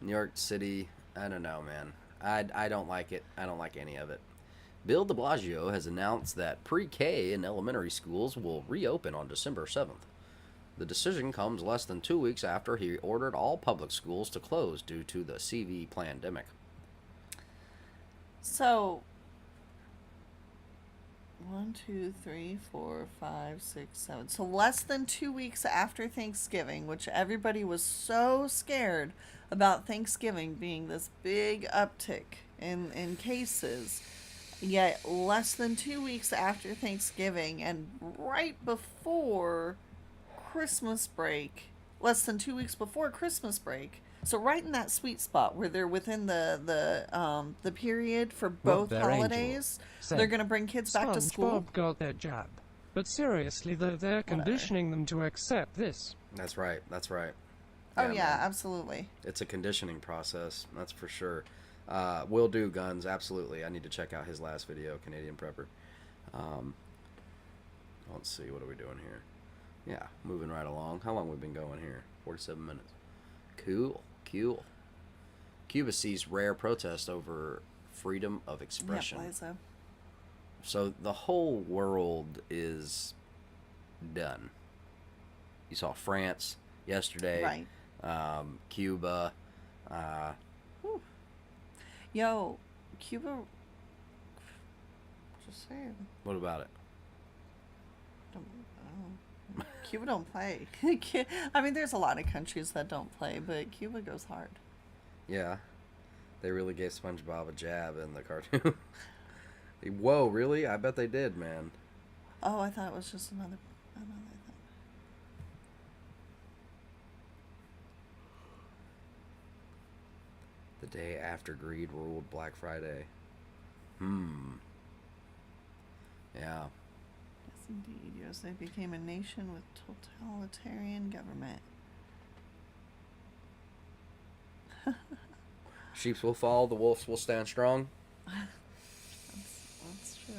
New York City. I don't know, man. I don't like it. I don't like any of it. Bill de Blasio has announced that pre-K and elementary schools will reopen on December 7th. The decision comes less than 2 weeks after he ordered all public schools to close due to the CV pandemic. So, 1, 2, 3, 4, 5, 6, 7. So less than 2 weeks after Thanksgiving, which everybody was so scared about Thanksgiving being this big uptick in cases. Yet less than 2 weeks after Thanksgiving and right before Christmas break, less than 2 weeks before Christmas break. So right in that sweet spot where they're within the period for both holidays, they're gonna bring kids back to school. SpongeBob got their jab, but seriously, they're conditioning them to accept this. That's right. That's right. Oh yeah, man. absolutely. It's a conditioning process. That's for sure. Will do, Guns. Absolutely. I need to check out his last video, Canadian Prepper. Let's see. What are we doing here? Yeah, moving right along. How long we been going here? 47 minutes. Cool. Cuba sees rare protest over freedom of expression. Yeah, Liza. So the whole world is done. You saw France yesterday. Right. Cuba. Yo, Cuba. Just saying. What about it? Cuba don't play. I mean, there's a lot of countries that don't play, but Cuba goes hard. Yeah. They really gave SpongeBob a jab in the cartoon. Whoa, really? I bet they did, man. Oh, I thought it was just another thing. The day after greed ruled Black Friday. Yeah. Yes, indeed. USA became a nation with totalitarian government. Sheep will fall, the wolves will stand strong. That's true.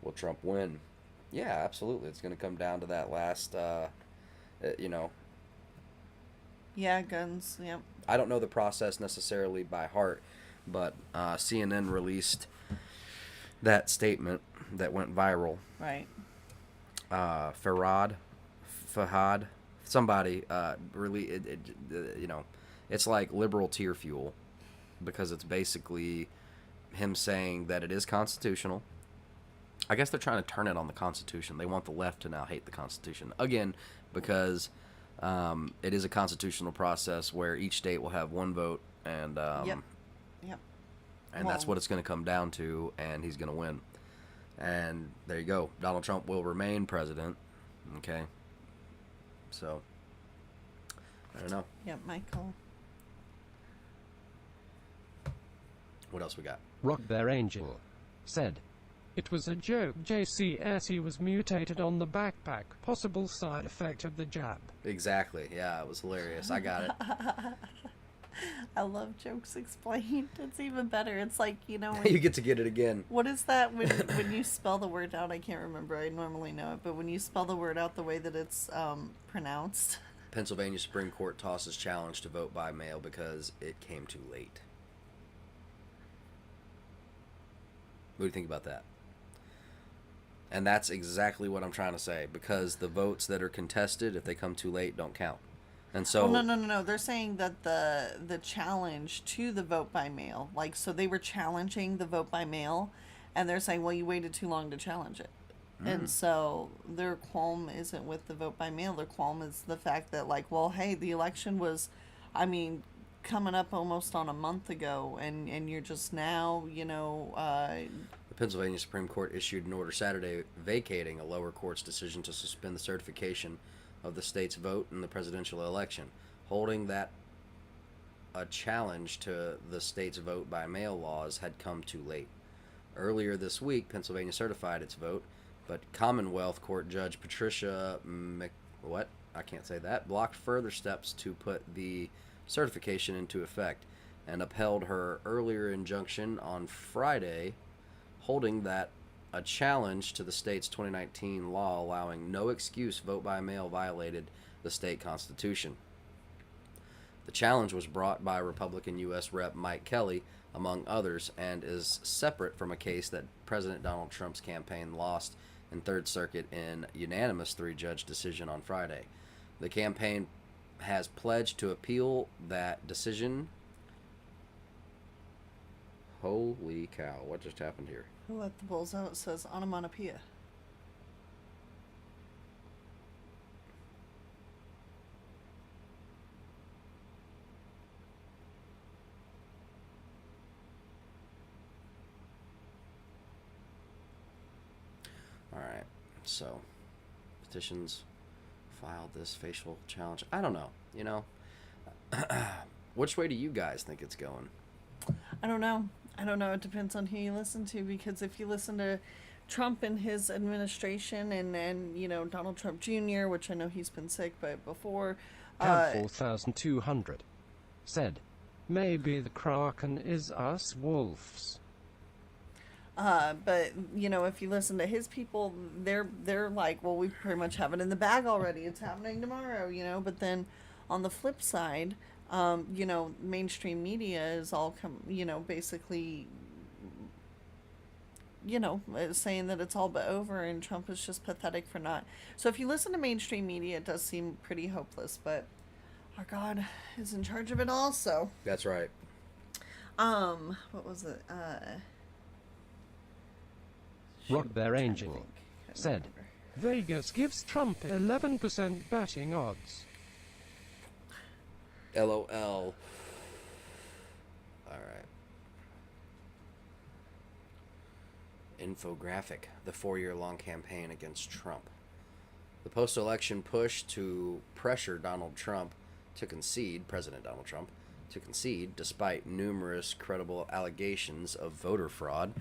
Will Trump win? Yeah, absolutely. It's going to come down to that last, you know, Yeah, guns. Yep. I don't know the process necessarily by heart, but CNN released that statement that went viral. Right. Fahad, somebody really, you know, it's like liberal tear fuel, because it's basically him saying that it is constitutional. I guess they're trying to turn it on the Constitution. They want the left to now hate the Constitution again, because it is a constitutional process where each state will have one vote, and Yep. and that's Well- what it's going to come down to, and he's going to win. And there you go. Donald Trump will remain president. Okay. So, I don't know. Yep, Michael. What else we got? Rock Their Angel said, "It was a joke. JCSE was mutated on the backpack. Possible side effect of the jab." Exactly. Yeah, it was hilarious. I got it. I love jokes explained. It's even better. It's like, you know, You get to get it again. what is that when you spell the word out? I can't remember. I normally know it, but when you spell the word out the way that it's pronounced. Pennsylvania Supreme Court tosses challenge to vote by mail because it came too late. What do you think about that? And that's exactly what I'm trying to say, because the votes that are contested, if they come too late, don't count. And so Oh, no. They're saying that the challenge to the vote by mail, like, so they were challenging the vote by mail, and they're saying, well, you waited too long to challenge it. And so their qualm isn't with the vote by mail. Their qualm is the fact that, like, well, hey, the election was, I mean, coming up almost on a month ago, and you're just now, you know, the Pennsylvania Supreme Court issued an order Saturday vacating a lower court's decision to suspend the certification of the state's vote in the presidential election, holding that a challenge to the state's vote by mail laws had come too late. Earlier this week, Pennsylvania certified its vote, but Commonwealth Court Judge Patricia blocked further steps to put the certification into effect and upheld her earlier injunction on Friday, holding that a challenge to the state's 2019 law allowing no excuse vote by mail violated the state constitution. The challenge was brought by Republican U.S. Rep. Mike Kelly, among others, and is separate from a case that President Donald Trump's campaign lost in Third Circuit in unanimous 3-judge decision on Friday. The campaign has pledged to appeal that decision. Holy cow, what just happened here? who let the bulls out? It says onomatopoeia. Alright, so petitions filed this facial challenge. I don't know, you know. Which way do you guys think it's going? I don't know. It depends on who you listen to, because if you listen to Trump and his administration and you know, Donald Trump Jr., which I know he's been sick, but before, Tab 4200 said, "Maybe the Kraken is us wolves." but you know, if you listen to his people, they're like, well, we pretty much have it in the bag already. It's happening tomorrow, you know. But then on the flip side, you know, mainstream media is all basically, you know, saying that it's all but over and Trump is just pathetic for not. So if you listen to mainstream media, it does seem pretty hopeless, but our God is in charge of it all. So That's right. what was it? Rock Their Trying to Angel think. Can't said, remember. "Vegas gives Trump 11% betting odds." LOL. Alright. Infographic. The 4-year-long campaign against Trump. The post-election push to pressure President Donald Trump, to concede, despite numerous credible allegations of voter fraud,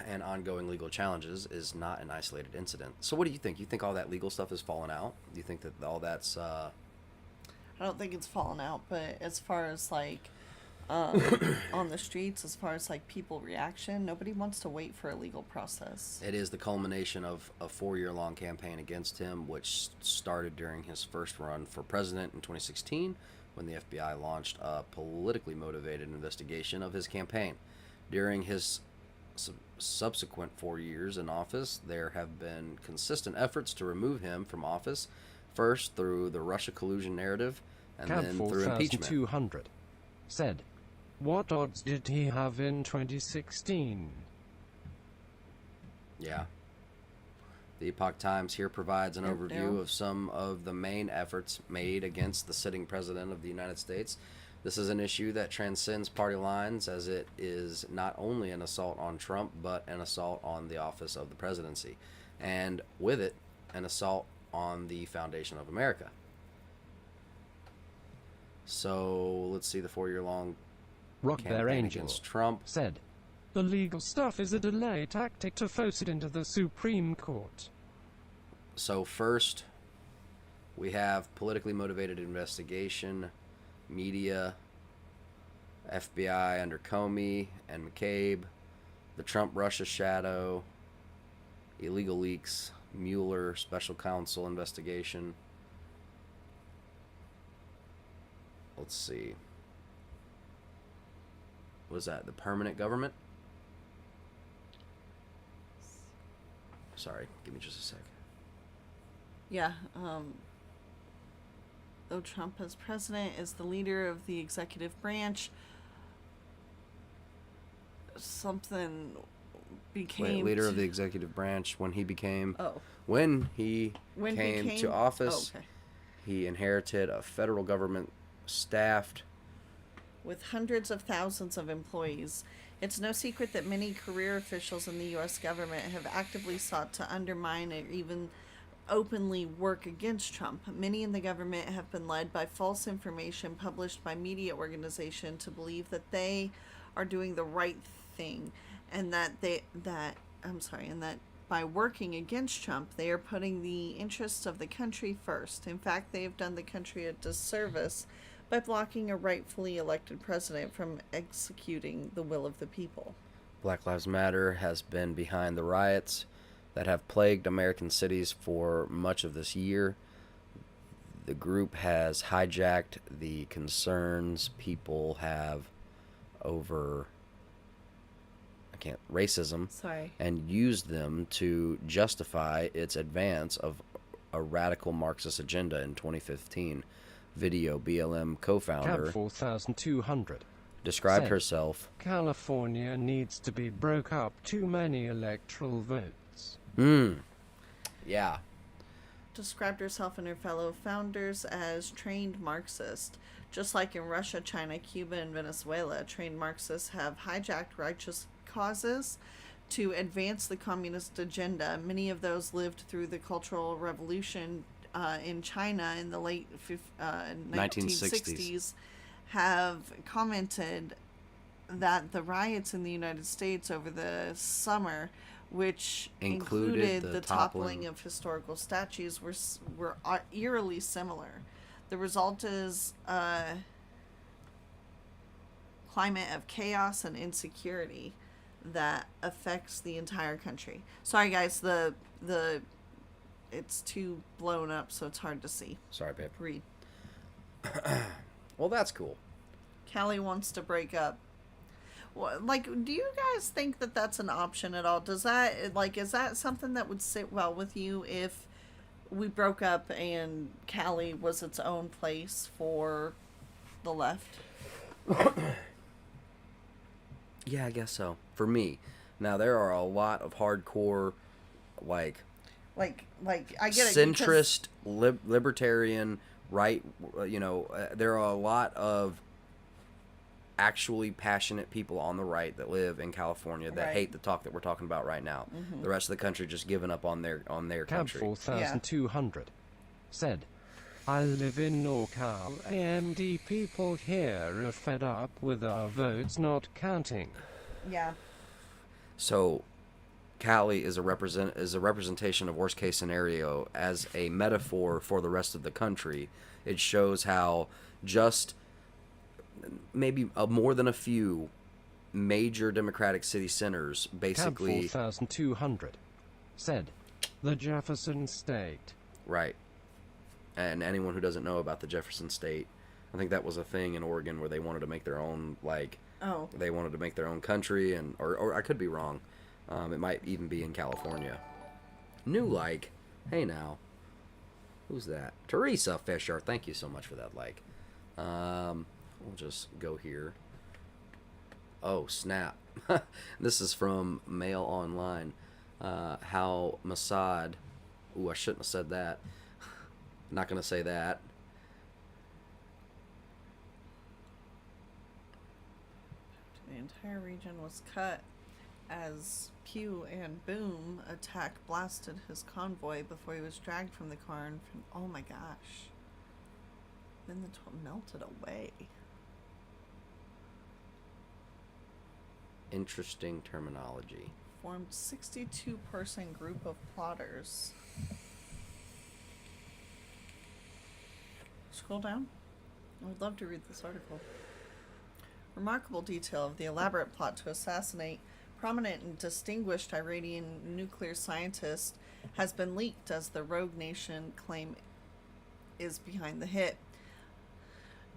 and ongoing legal challenges is not an isolated incident. So what do you think? You think all that legal stuff is falling out? Do you think that all that's I don't think it's fallen out, but as far as like on the streets, as far as like people reaction, nobody wants to wait for a legal process. it is the culmination of a 4-year-long campaign against him, which started during his first run for president in 2016, when the FBI launched a politically motivated investigation of his campaign. During his subsequent 4 years in office, there have been consistent efforts to remove him from office, first through the Russia collusion narrative, and Cab then through impeachment. 4200 said, what odds did he have in 2016? Yeah. The Epoch Times here provides an Yep, overview yeah. of some of the main efforts made against the sitting president of the United States. This is an issue that transcends party lines, as it is not only an assault on Trump, but an assault on the office of the presidency, and with it, an assault on the foundation of America. So let's see the 4-year-long Rock Their campaign Angel against Trump. said, the legal stuff is a delay tactic to force it into the Supreme Court. So first, we have politically motivated investigation, media, FBI under Comey and McCabe, the Trump-Russia shadow, illegal leaks, Mueller special counsel investigation. Let's see. What is that? The permanent government? Sorry, give me just a sec. Yeah. Though Trump as president is the leader of the executive branch, something became Wait, leader of the executive branch when he became Oh. when he When came became to office, Oh, okay. he inherited a federal government staffed. With hundreds of thousands of employees. It's no secret that many career officials in the U.S. government have actively sought to undermine or even openly work against Trump. Many in the government have been led by false information published by media organizations to believe that they are doing the right thing, and that by working against Trump, they are putting the interests of the country first. In fact, they have done the country a disservice by blocking a rightfully elected president from executing the will of the people. Black Lives Matter has been behind the riots that have plagued American cities for much of this year. The group has hijacked the concerns people have over racism Sorry. and used them to justify its advance of a radical Marxist agenda in 2015. Video BLM co-founder Cab 4200 described said, herself. California needs to be broke up too many electoral votes. Yeah. Described herself and her fellow founders as trained Marxist. Just like in Russia, China, Cuba, and Venezuela, trained Marxists have hijacked righteous causes to advance the communist agenda. Many of those lived through the Cultural Revolution in China in the late 1960s have commented that the riots in the United States over the summer, which included the toppling of historical statues, were eerily similar. The result is a climate of chaos and insecurity that affects the entire country. Sorry, guys, the it's too blown up, so it's hard to see. Sorry, babe. Read. Well, that's cool. Callie wants to break up. Like, do you guys think that that's an option at all? Does that, like, is that something that would sit well with you if we broke up and Callie was its own place for the left? Yeah, I guess so. For me. Now, there are a lot of hardcore, like I get it. centrist, libertarian, right, there are a lot of actually passionate people on the right that live in California that Right. hate the talk that we're talking about right now. Mm-hmm. The rest of the country just giving up on their Cab country. 4200 said, I live in NorCal. AMD people here are fed up with our votes not counting. Yeah. So Cali is a representation of worst case scenario as a metaphor for the rest of the country. It shows how just maybe more than a few major Democratic city centers basically. Cab 4200 said, the Jefferson State. Right. And anyone who doesn't know about the Jefferson State, I think that was a thing in Oregon where they wanted to make their own, like, they wanted to make their own country, and or I could be wrong. It might even be in California. New like, hey now, who's that? Teresa Fisher. Thank you so much for that like. We'll just go here. Oh, snap. This is from Mail Online. How Mossad... Ooh, I shouldn't have said that. Not going to say that. The entire region was cut as Pew and Boom attack blasted his convoy before he was dragged from the car and oh my gosh. Then the melted away. Interesting terminology. Formed 62-person group of plotters. Scroll down. I would love to read this article. Remarkable detail of the elaborate plot to assassinate prominent and distinguished Iranian nuclear scientist has been leaked as the rogue nation claim is behind the hit.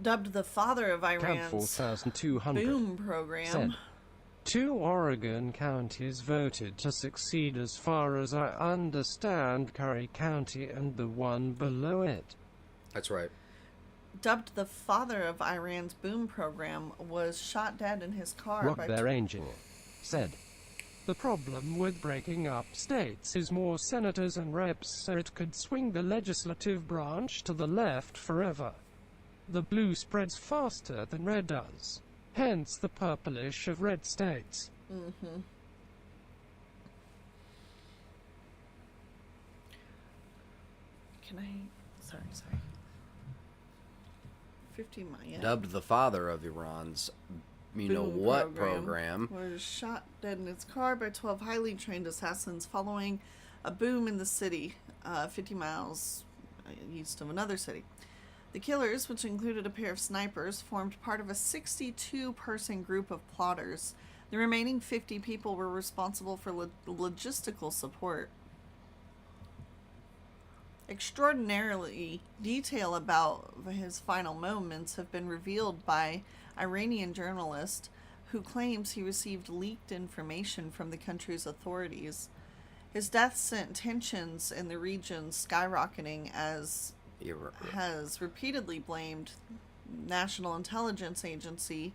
Dubbed the father of Iran's 4200 boom program. Said, 2 Oregon counties voted to succeed as far as I understand Curry County and the one below it. That's right. Dubbed the father of Iran's boom program, was shot dead in his car Rock by their angel said, the problem with breaking up states is more senators and reps, so it could swing the legislative branch to the left forever. The blue spreads faster than red does, hence the purplish of red states. Mm-hmm. Can I... Sorry. 50 miles. Dubbed the father of Iran's you-know-what program. Was shot dead in its car by 12 highly trained assassins following a boom in the city, 50 miles east of another city. The killers, which included a pair of snipers, formed part of a 62-person group of plotters. The remaining 50 people were responsible for logistical support. Extraordinarily, detail about his final moments have been revealed by Iranian journalist who claims he received leaked information from the country's authorities. His death sent tensions in the region skyrocketing as has repeatedly blamed National Intelligence Agency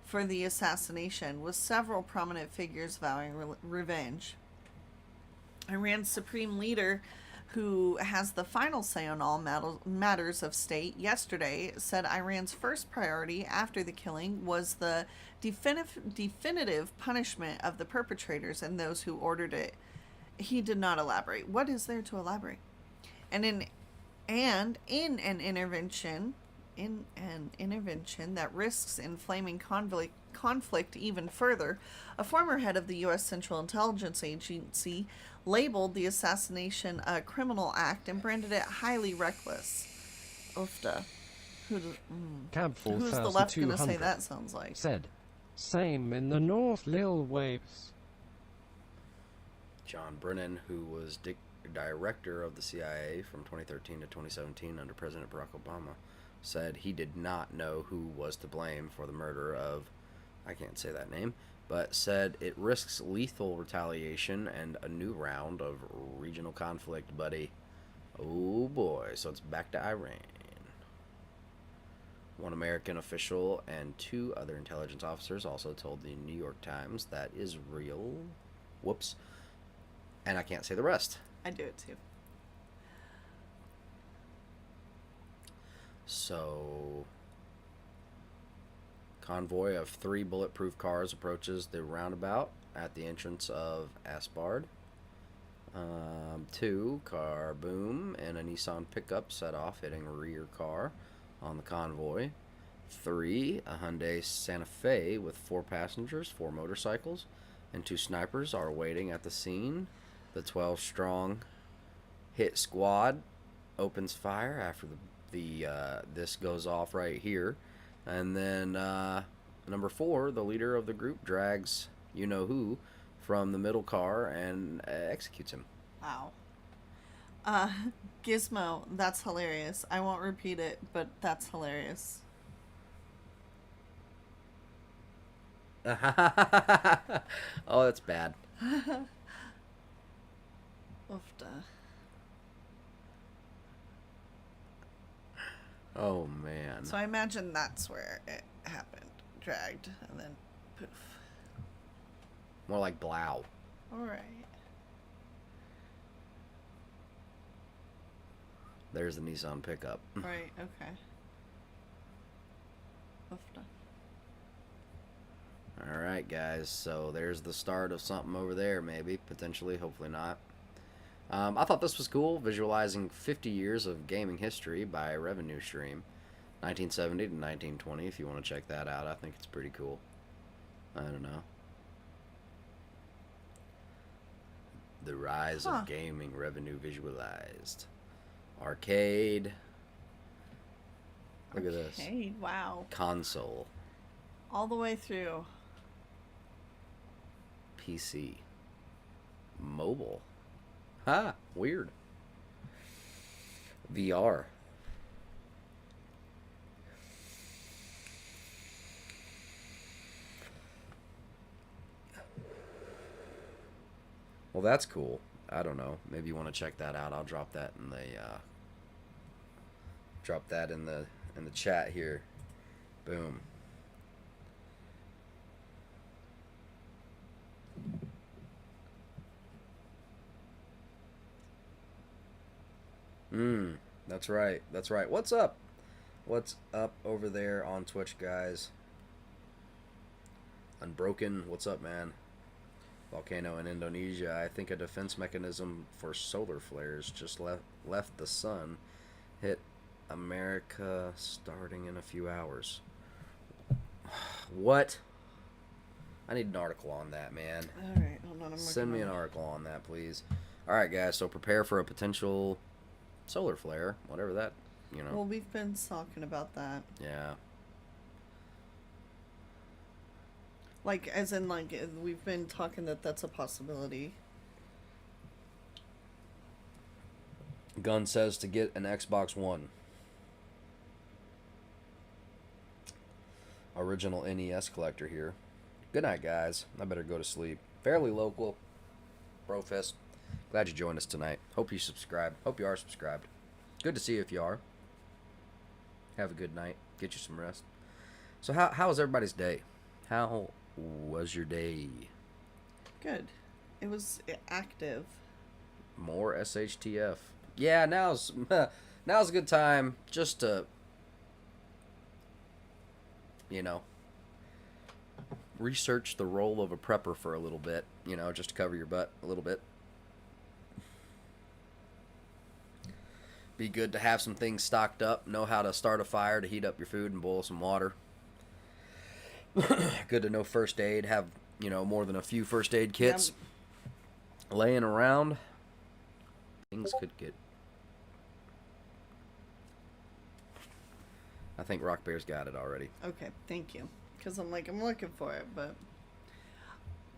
for the assassination, with several prominent figures vowing revenge. Iran's supreme leader, who has the final say on all matters of state, yesterday said Iran's first priority after the killing was the definitive punishment of the perpetrators and those who ordered it. He did not elaborate. What is there to elaborate? And in an intervention that risks inflaming conflict even further, a former head of the U.S. Central Intelligence Agency labeled the assassination a criminal act and branded it highly reckless. Oofda. Who's the left going to say that sounds like? Said, same in the North, Lil Waves. John Brennan, who was director of the CIA from 2013 to 2017 under President Barack Obama, said he did not know who was to blame for the murder of, I can't say that name, but said it risks lethal retaliation and a new round of regional conflict, buddy. Oh boy, so it's back to Iran. One American official and 2 other intelligence officers also told the New York Times that Israel, and I can't say the rest. I do it too. So, convoy of 3 bulletproof cars approaches the roundabout at the entrance of Asbard. 2 car boom and a Nissan pickup set off, hitting a rear car on the convoy. 3, a Hyundai Santa Fe with 4 passengers, 4 motorcycles, and 2 snipers are waiting at the scene. The 12-strong hit squad opens fire after this goes off right here. And then number 4, the leader of the group, drags you-know-who from the middle car and executes him. Wow. Gizmo, that's hilarious. I won't repeat it, but that's hilarious. Oh, that's bad. Oofda. Oh, man. So I imagine that's where it happened. Dragged, and then poof. More like blow. Alright. There's the Nissan pickup. Right, okay. Oofda. Alright, guys. So there's the start of something over there, maybe. Potentially. Hopefully not. I thought this was cool, visualizing 50 years of gaming history by revenue stream. 1970 to 1920, if you want to check that out. I think it's pretty cool. I don't know. The rise of gaming revenue visualized. Arcade. Look at this. Arcade, wow. Console. All the way through. PC. Mobile. Ha! Weird. VR. Well, that's cool. I don't know. Maybe you want to check that out. I'll drop that in the chat here. Boom. That's right. That's right. What's up? What's up over there on Twitch, guys? Unbroken, what's up, man? Volcano in Indonesia. I think a defense mechanism for solar flares just left the sun. Hit America starting in a few hours. What? I need an article on that, man. Alright, hold on. Send me an article on that, please. Alright, guys, so prepare for a potential solar flare, whatever that, you know. Well, we've been talking about that. Yeah. Like, as in, like, we've been talking that that's a possibility. Gun says to get an Xbox One. Original NES collector here. Good night, guys. I better go to sleep. Fairly local. Brofist. Glad you joined us tonight. Hope you subscribe. Hope you are subscribed. Good to see you if you are. Have a good night. Get you some rest. So how was everybody's day? How was your day? Good. It was active. More SHTF. Yeah, now's a good time just to, you know, research the role of a prepper for a little bit, you know, just to cover your butt a little bit. Be good to have some things stocked up, know how to start a fire, to heat up your food and boil some water. Good to know first aid, have, you know, more than a few first aid kits laying around. Things could get... I think Rock Bear's got it already. Okay, thank you. Because I'm looking for it, but...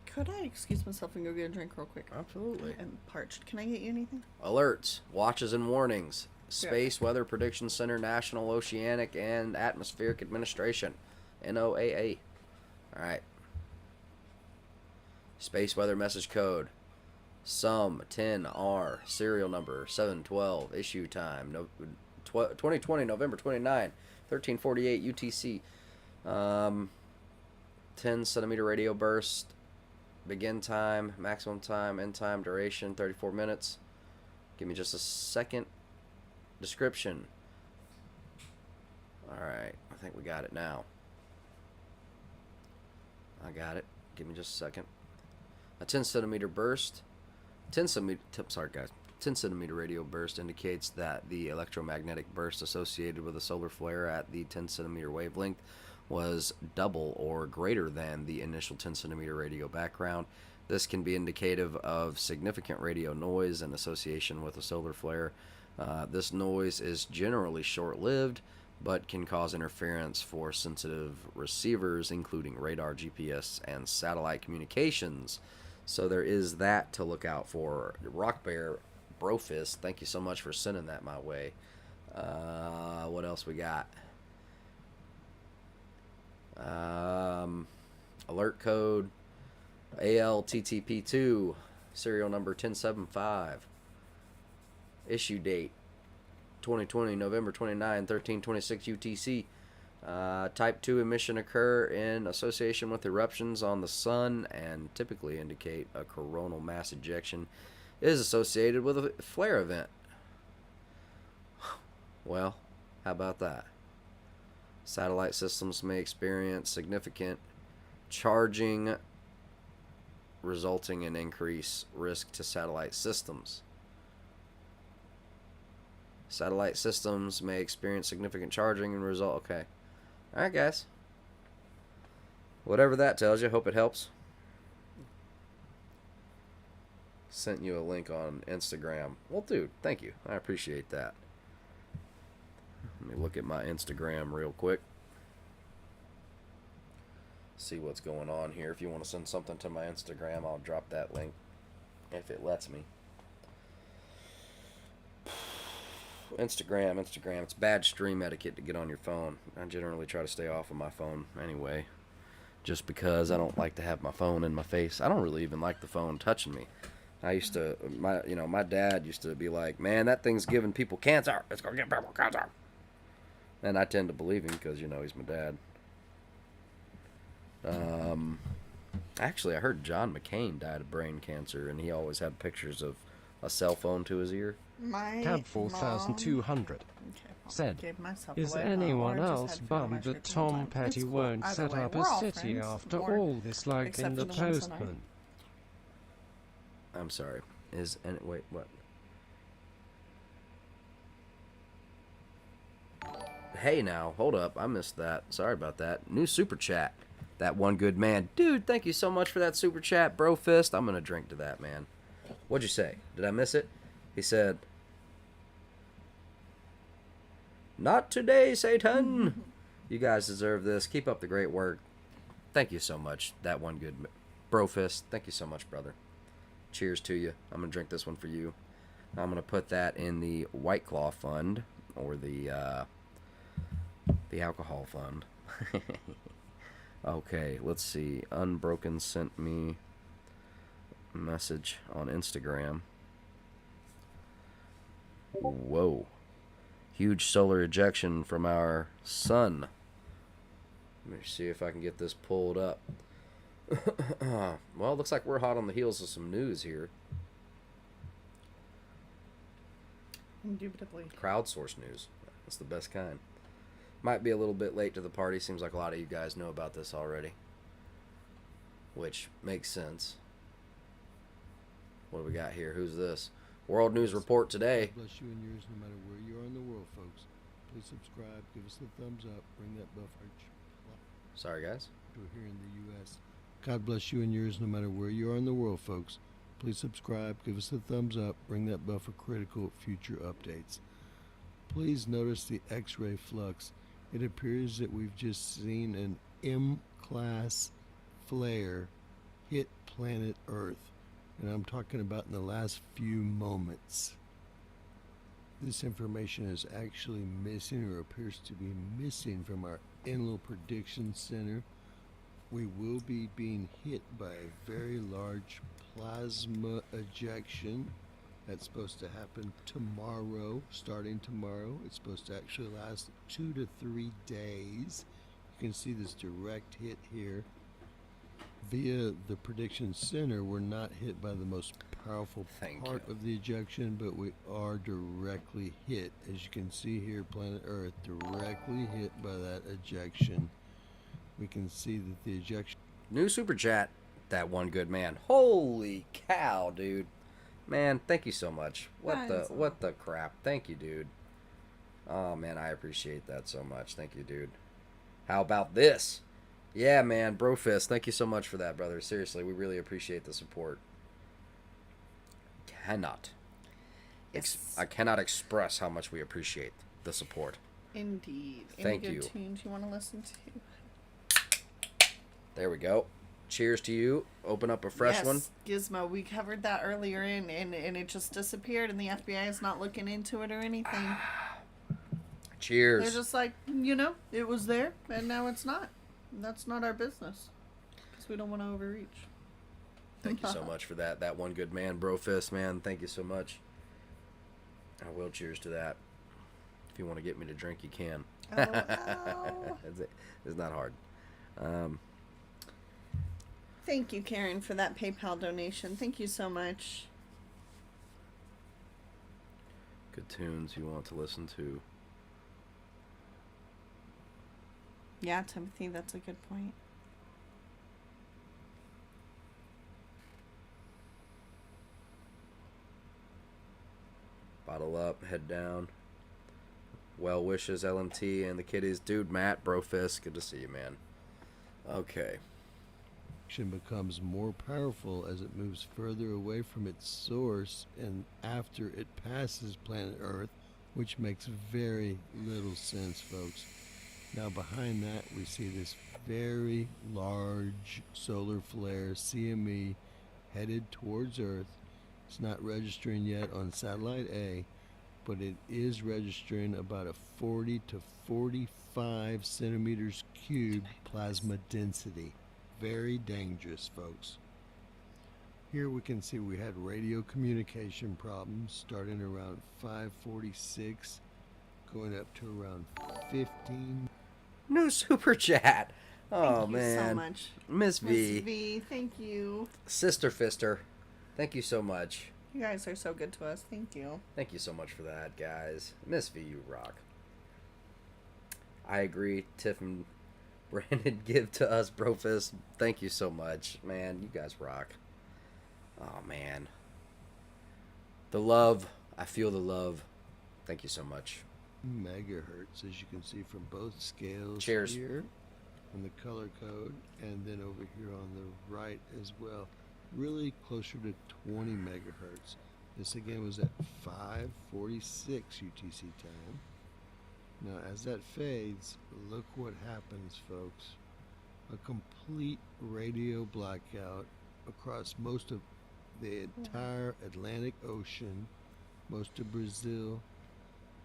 Could I excuse myself and go get a drink real quick? Absolutely. I'm parched. Can I get you anything? Alerts, watches and warnings. Space Weather Prediction Center, National Oceanic and Atmospheric Administration, NOAA. Alright. Space Weather Message Code. SUM 10R, serial number 712, issue time 2020, November 29, 1348 UTC. 10 centimeter radio burst. Begin time, maximum time, end time, duration 34 minutes. Give me just a second. Description. Alright, I think we got it now. I got it. Give me just a second. A 10 centimeter burst. 10 centimeter radio burst indicates that the electromagnetic burst associated with a solar flare at the 10 centimeter wavelength was double or greater than the initial 10 centimeter radio background. This can be indicative of significant radio noise in association with a solar flare. This noise is generally short-lived, but can cause interference for sensitive receivers, including radar, GPS, and satellite communications. So there is that to look out for. Rock Bear Brofist, thank you so much for sending that my way. What else we got? Alert code ALTTP2, serial number 1075. Issue date 2020 November 29, 1326 UTC. Type 2 emission occur in association with eruptions on the sun and typically indicate a coronal mass ejection is associated with a flare event. Well, how about that? Satellite systems may experience significant charging, resulting in increased risk to satellite systems. Satellite systems may experience significant charging and result. Okay. Alright, guys. Whatever that tells you, hope it helps. Sent you a link on Instagram. Well, dude, thank you. I appreciate that. Let me look at my Instagram real quick. See what's going on here. If you want to send something to my Instagram, I'll drop that link if it lets me. Instagram. It's bad stream etiquette to get on your phone. I generally try to stay off of my phone anyway, just because I don't like to have my phone in my face. I don't really even like the phone touching me. I used to, my dad used to be like, man, that thing's giving people cancer. It's going to give people cancer. And I tend to believe him because, he's my dad. Actually, I heard John McCain died of brain cancer, and he always had pictures of a cell phone to his ear. My Cab 4200 said, "Is anyone else bummed that Tom Petty won't set up a city after all this like in The Postman?" I'm sorry. Wait, what? Hey now, hold up. I missed that. Sorry about that. New super chat. That one good man. Dude, thank you so much for that super chat, bro fist. I'm gonna drink to that, man. What'd you say? Did I miss it? He said, "Not today, Satan." You guys deserve this. Keep up the great work. Thank you so much. That one good bro fist. Thank you so much, brother. Cheers to you. I'm gonna drink this one for you. I'm gonna put that in the White Claw fund, or the alcohol fund. Okay, let's see. Unbroken sent me a message on Instagram. Whoa. Huge solar ejection from our sun. Let me see if I can get this pulled up. Well, it looks like we're hot on the heels of some news here. Indubitably. Crowdsourced news. That's the best kind. Might be a little bit late to the party. Seems like a lot of you guys know about this already, which makes sense. What do we got here? Who's this? World News Report today. God bless you and yours no matter where you are in the world, folks. Please subscribe, give us the thumbs up, ring that bell for Sorry, guys. here in the U.S. God bless you and yours no matter where you are in the world, folks. Please subscribe, give us the thumbs up, ring that bell for critical future updates. Please notice the X-ray flux. It appears that we've just seen an M-class flare hit planet Earth. And I'm talking about in the last few moments. This information is actually missing, or appears to be missing, from our Enlil Prediction Center. We will be being hit by a very large plasma ejection. That's supposed to happen tomorrow, starting tomorrow. It's supposed to actually last 2 to 3 days. You can see this direct hit here. Via the Prediction Center, we're not hit by the most powerful part of the ejection, but we are directly hit. As you can see here, planet Earth directly hit by that ejection. We can see that the ejection... New super chat. That one good man. Holy cow, dude. Man, thank you so much. What the crap? Thank you, dude. Oh, man, I appreciate that so much. Thank you, dude. How about this? Yeah, man, Brofist, thank you so much for that, brother. Seriously, we really appreciate the support. I cannot express how much we appreciate the support. Indeed. Thank Any you. good tunes you want to listen to? There we go. Cheers to you. Open up a fresh one. Gizmo. We covered that earlier and it just disappeared, and the FBI is not looking into it or anything. Cheers. They're just like, it was there, and now it's not. That's not our business. Because we don't want to overreach. Thank you so much for that. That one good man, Brofist, man. Thank you so much. I will cheers to that. If you want to get me to drink, you can. Oh. It's not hard. Thank you, Karen, for that PayPal donation. Thank you so much. Good tunes you want to listen to. Yeah, Timothy, that's a good point. Bottle up, head down. Well wishes, LMT, and the kiddies. Dude, Matt, Brofist, good to see you, man. Okay. Becomes more powerful as it moves further away from its source and after it passes planet Earth, which makes very little sense, folks. Now behind that we see this very large solar flare CME headed towards Earth. It's not registering yet on satellite A, but it is registering about a 40 to 45 centimeters cube plasma density. Very dangerous, folks. Here we can see we had radio communication problems starting around 5:46, going up to around 15. New super chat. Oh, Thank you man. so much. Miss V. Miss V, thank you. Sister Fister. Thank you so much. You guys are so good to us. Thank you. Thank you so much for that, guys. Miss V, you rock. I agree. Tiff and Brandon, give to us, Brofist. Thank you so much. Man, you guys rock. Oh, man. The love. I feel the love. Thank you so much. Megahertz, as you can see from both scales. Cheers. Here on the color code, and then over here on the right as well. Really closer to 20 megahertz. This again was at 5:46 UTC time. Now as that fades, look what happens, folks. A complete radio blackout across most of the entire Atlantic Ocean, most of Brazil.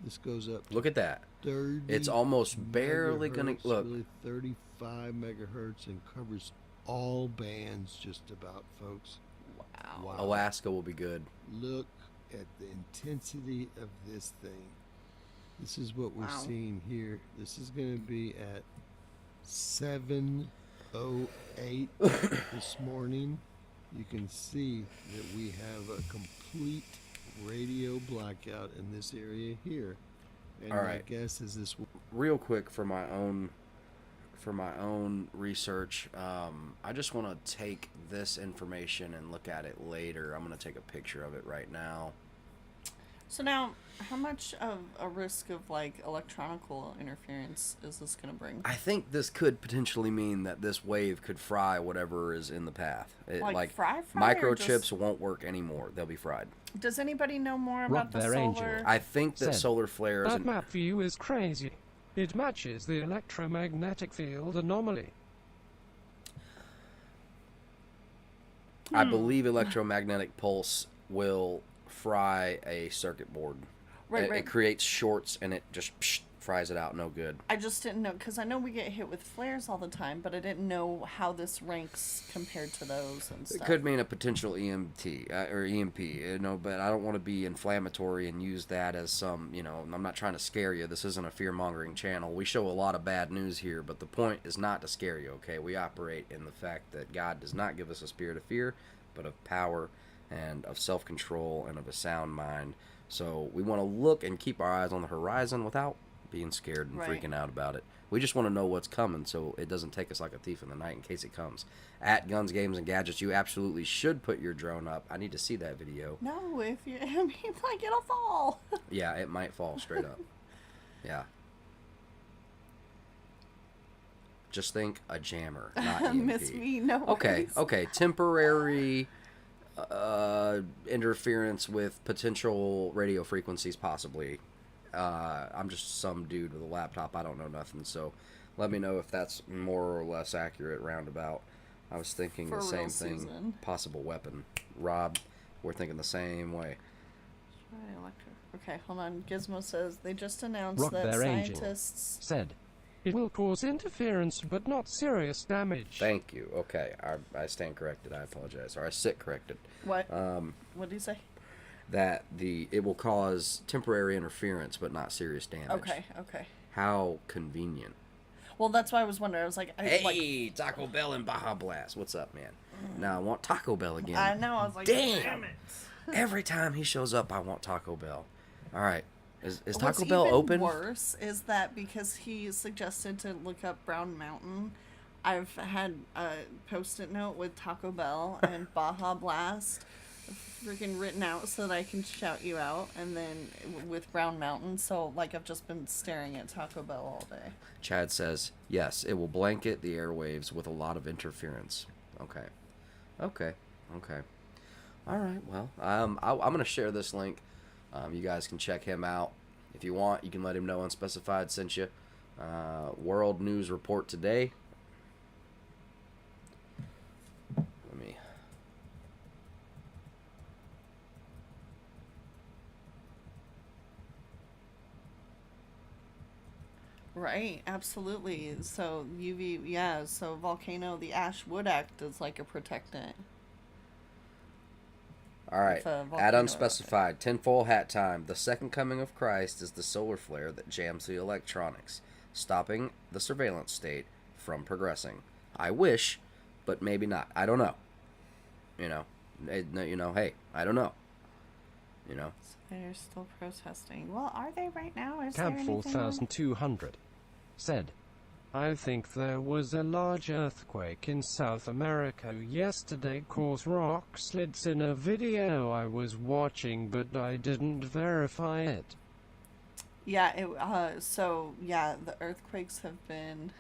This goes up to Look at that. 30 It's almost barely gonna megahertz, look. really 35 megahertz, and covers all bands just about, folks. Wow. Alaska will be good. Look at the intensity of this thing. This is what we're seeing here. This is going to be at 7:08 this morning. You can see that we have a complete radio blackout in this area here. And All my right. guess is this. Real quick for my own research, I just want to take this information and look at it later. I'm going to take a picture of it right now. So now, how much of a risk of electronical interference is this going to bring? I think this could potentially mean that this wave could fry whatever is in the path. Fry Microchips won't work anymore. They'll be fried. Does anybody know more about the Their solar? Angel. I think that Said, solar flares. That map view is crazy. It matches the electromagnetic field anomaly. I believe electromagnetic pulse will fry a circuit board. Right. It creates shorts and it just fries it out. No good. I just didn't know, because I know we get hit with flares all the time, but I didn't know how this ranks compared to those and stuff. It could mean a potential EMT or EMP, but I don't want to be inflammatory and use that as some, I'm not trying to scare you. This isn't a fear-mongering channel. We show a lot of bad news here, but the point is not to scare you, okay? We operate in the fact that God does not give us a spirit of fear, but of power and of self-control and of a sound mind. So we want to look and keep our eyes on the horizon without being scared and freaking out about it. We just want to know what's coming so it doesn't take us like a thief in the night in case it comes. At Guns, Games, and Gadgets, you absolutely should put your drone up. I need to see that video. No, it'll fall. Yeah, it might fall straight up. Yeah. Just think a jammer, not EMP. Miss me, no Okay, worries. okay. Temporary interference with potential radio frequencies, possibly. I'm just some dude with a laptop. I don't know nothing, so let me know if that's more or less accurate roundabout. I was thinking For the real, same thing. Susan. Possible weapon. Rob, we're thinking the same way. Okay, hold on. Gizmo says they just announced Rock that their angel scientists. said, it will cause interference but not serious damage. Thank you. Okay, I stand corrected. I apologize. Or I sit corrected. What? What did he say? That it will cause temporary interference but not serious damage. Okay. How convenient. Well, that's why I was wondering. I was like, Hey, Taco Bell and Baja Blast. What's up, man? Now I want Taco Bell again. I know. I was like, damn it. Every time he shows up, I want Taco Bell. All right. Is Taco What's Bell even open? Worse is that because he suggested to look up Brown Mountain, I've had a Post-it note with Taco Bell and Baja Blast freaking written out so that I can shout you out, and then with Brown Mountain, so like I've just been staring at Taco Bell all day. Chad says, yes, it will blanket the airwaves with a lot of interference. Okay. All right, well, I'm going to share this link. You guys can check him out. If you want, you can let him know Unspecified sent you. World News Report today. Let me... Right, absolutely. So so volcano, the Ash Wood Act is like a protectant. All right, With a at volcano Unspecified, tinfoil hat time. The second coming of Christ is the solar flare that jams the electronics, stopping the surveillance state from progressing. I wish, but maybe not. I don't know. Hey, I don't know. So they're still protesting. Well, are they right now? Is Cab there anything on? 4200 said, I think there was a large earthquake in South America yesterday caused rock slides in a video I was watching, but I didn't verify it. Yeah, the earthquakes have been...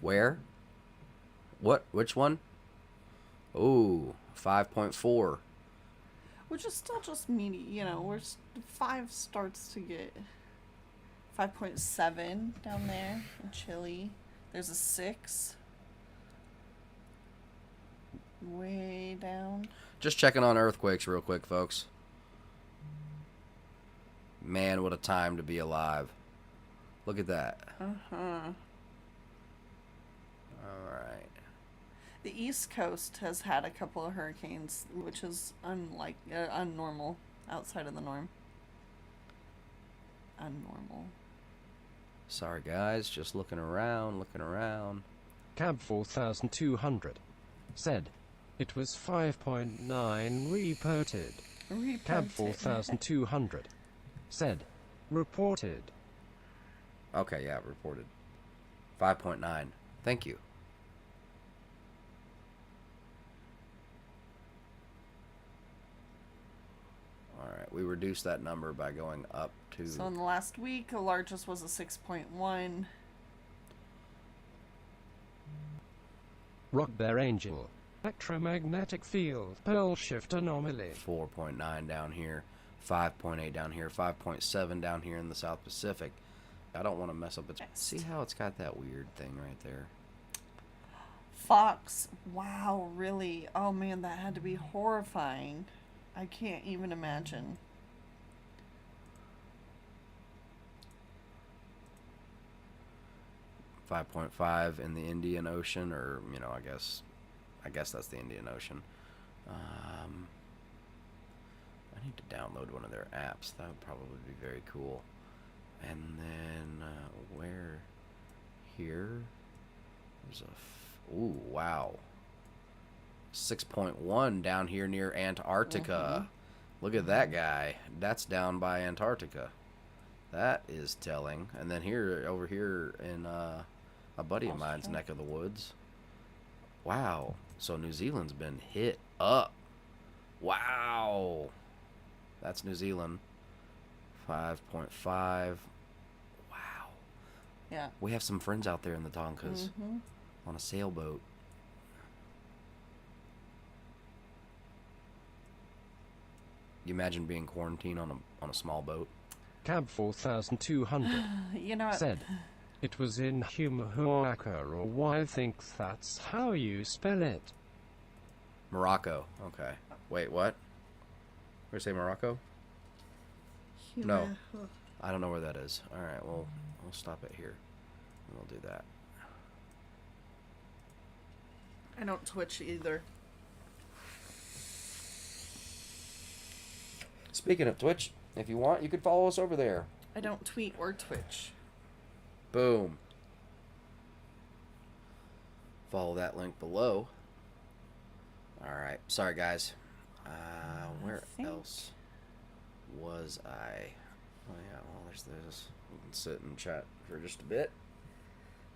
Where? What? Which one? Ooh, 5.4. Which is still just we're 5 starts to get 5.7 down there in Chile. There's a 6 way down. Just checking on earthquakes real quick, folks. Man, what a time to be alive. Look at that. Uh-huh. All right. The East Coast has had a couple of hurricanes, which is unnormal, outside of the norm. Unnormal. Sorry, guys. Just looking around. Cab 4200 said, it was 5.9 reported. Cab 4200 said, reported. Okay, yeah, reported. 5.9. Thank you. All right, we reduced that number by going up to... So in the last week, the largest was a 6.1. Rock their angel. Electromagnetic field. Pole shift anomaly. 4.9 down here. 5.8 down here. 5.7 down here in the South Pacific. I don't want to mess up its... See how it's got that weird thing right there? Fox. Wow, really? Oh man, that had to be horrifying. I can't even imagine. .5 in the Indian Ocean, or I guess that's the Indian Ocean. I need to download one of their apps. That would probably be very cool. And then where here? There's ooh, wow. 6.1 down here near Antarctica. Look at that guy. That's down by Antarctica. That is telling. And then over here in a buddy of mine's neck of the woods. Wow. So New Zealand's been hit up. Wow. That's New Zealand. 5.5. Wow. Yeah. We have some friends out there in the Tonkas Mm-hmm. on a sailboat. You imagine being quarantined on a small boat? Cab 4200 You know what? said, it was in Humahuaca, or I think that's how you spell it. Morocco. Okay. Wait, what? We say Morocco? No. I don't know where that is. All right, well, we'll stop it here. And we'll do that. I don't Twitch either. Speaking of Twitch, if you want, you could follow us over there. I don't tweet or Twitch. Boom. Follow that link below. All right. Sorry, guys. Where else was I? Oh, yeah. Well, there's this. We can sit and chat for just a bit.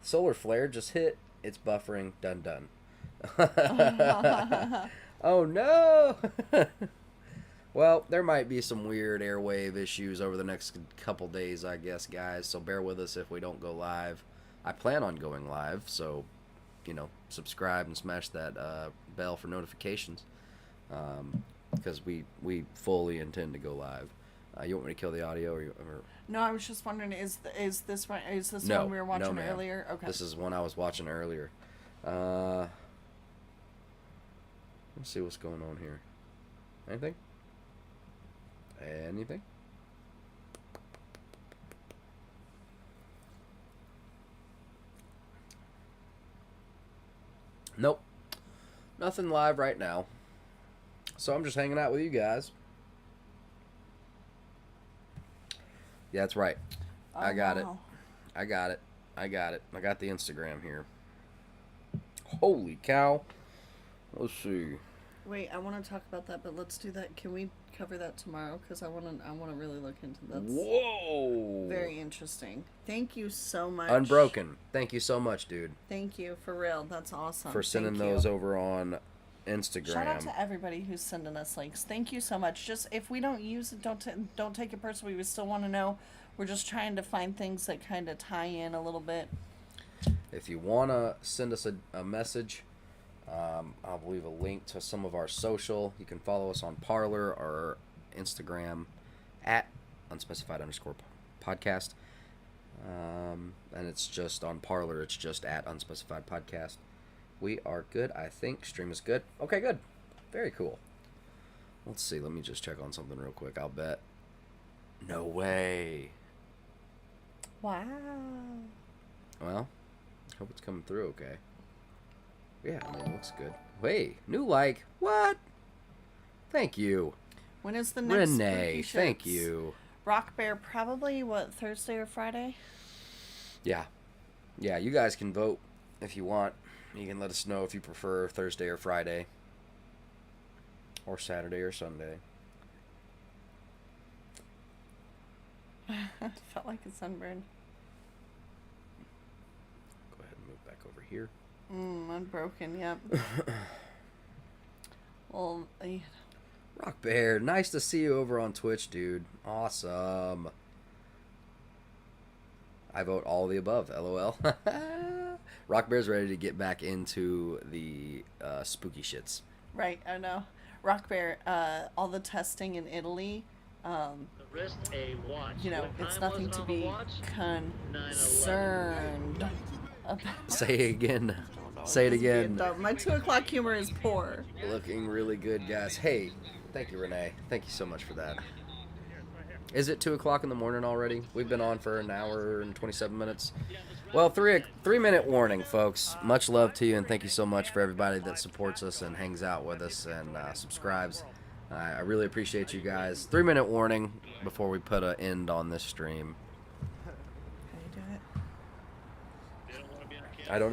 Solar flare just hit. It's buffering. Done. Oh, no. Well, there might be some weird airwave issues over the next couple days, I guess, guys. So bear with us if we don't go live. I plan on going live, so, subscribe and smash that bell for notifications. Because we fully intend to go live. You want me to kill the audio? Or No, I was just wondering, is this right? Is this No, one we were watching ma'am. earlier? Okay. This is one I was watching earlier. Let's see what's going on here. Anything? Nope. Nothing live right now. So I'm just hanging out with you guys. Yeah, that's right. I got it. I got the Instagram here. Holy cow. Let's see. Wait, I want to talk about that, but let's do that. Can we cover that tomorrow? Because I want to really look into that. Whoa. Very interesting. Thank you so much. Unbroken. Thank you so much, dude. Thank you, for real. That's awesome. For sending those over on Instagram. Shout out to everybody who's sending us links. Thank you so much. Just if we don't use it, don't take it personally. We still want to know. We're just trying to find things that kind of tie in a little bit. If you want to send us a message, I'll leave a link to some of our social. You can follow us on Parler or Instagram at unspecified_podcast. And it's just on Parler, it's just at unspecified podcast. We are good, I think. Stream is good. Okay, good. Very cool. Let's see. Let me just check on something real quick. I'll bet. No way. Wow. Well, hope it's coming through okay. Yeah, I mean, it looks good. Wait, new like. What? Thank you. When is the next Renee, Spooky thank Shits? you. Rock Bear, probably, Thursday or Friday? Yeah. Yeah, you guys can vote if you want. You can let us know if you prefer Thursday or Friday. Or Saturday or Sunday. Felt like a sunburn. Go ahead and move back over here. Unbroken, yep. Well, Rock Bear, nice to see you over on Twitch, dude. Awesome. I vote all of the above, LOL. Rock Bear's ready to get back into the spooky shits. right, I know. Rock Bear, all the testing in Italy, it's nothing to be concerned about. Say it again. Say it again. My 2 o'clock humor is poor. Looking really good, guys. Hey, thank you, Renee. Thank you so much for that. Is it 2 o'clock in the morning already? We've been on for an hour and 27 minutes. Well, 3-minute warning, folks. Much love to you, and thank you so much for everybody that supports us and hangs out with us and subscribes. I really appreciate you guys. 3-minute warning before we put an end on this stream. How do you do it? I don't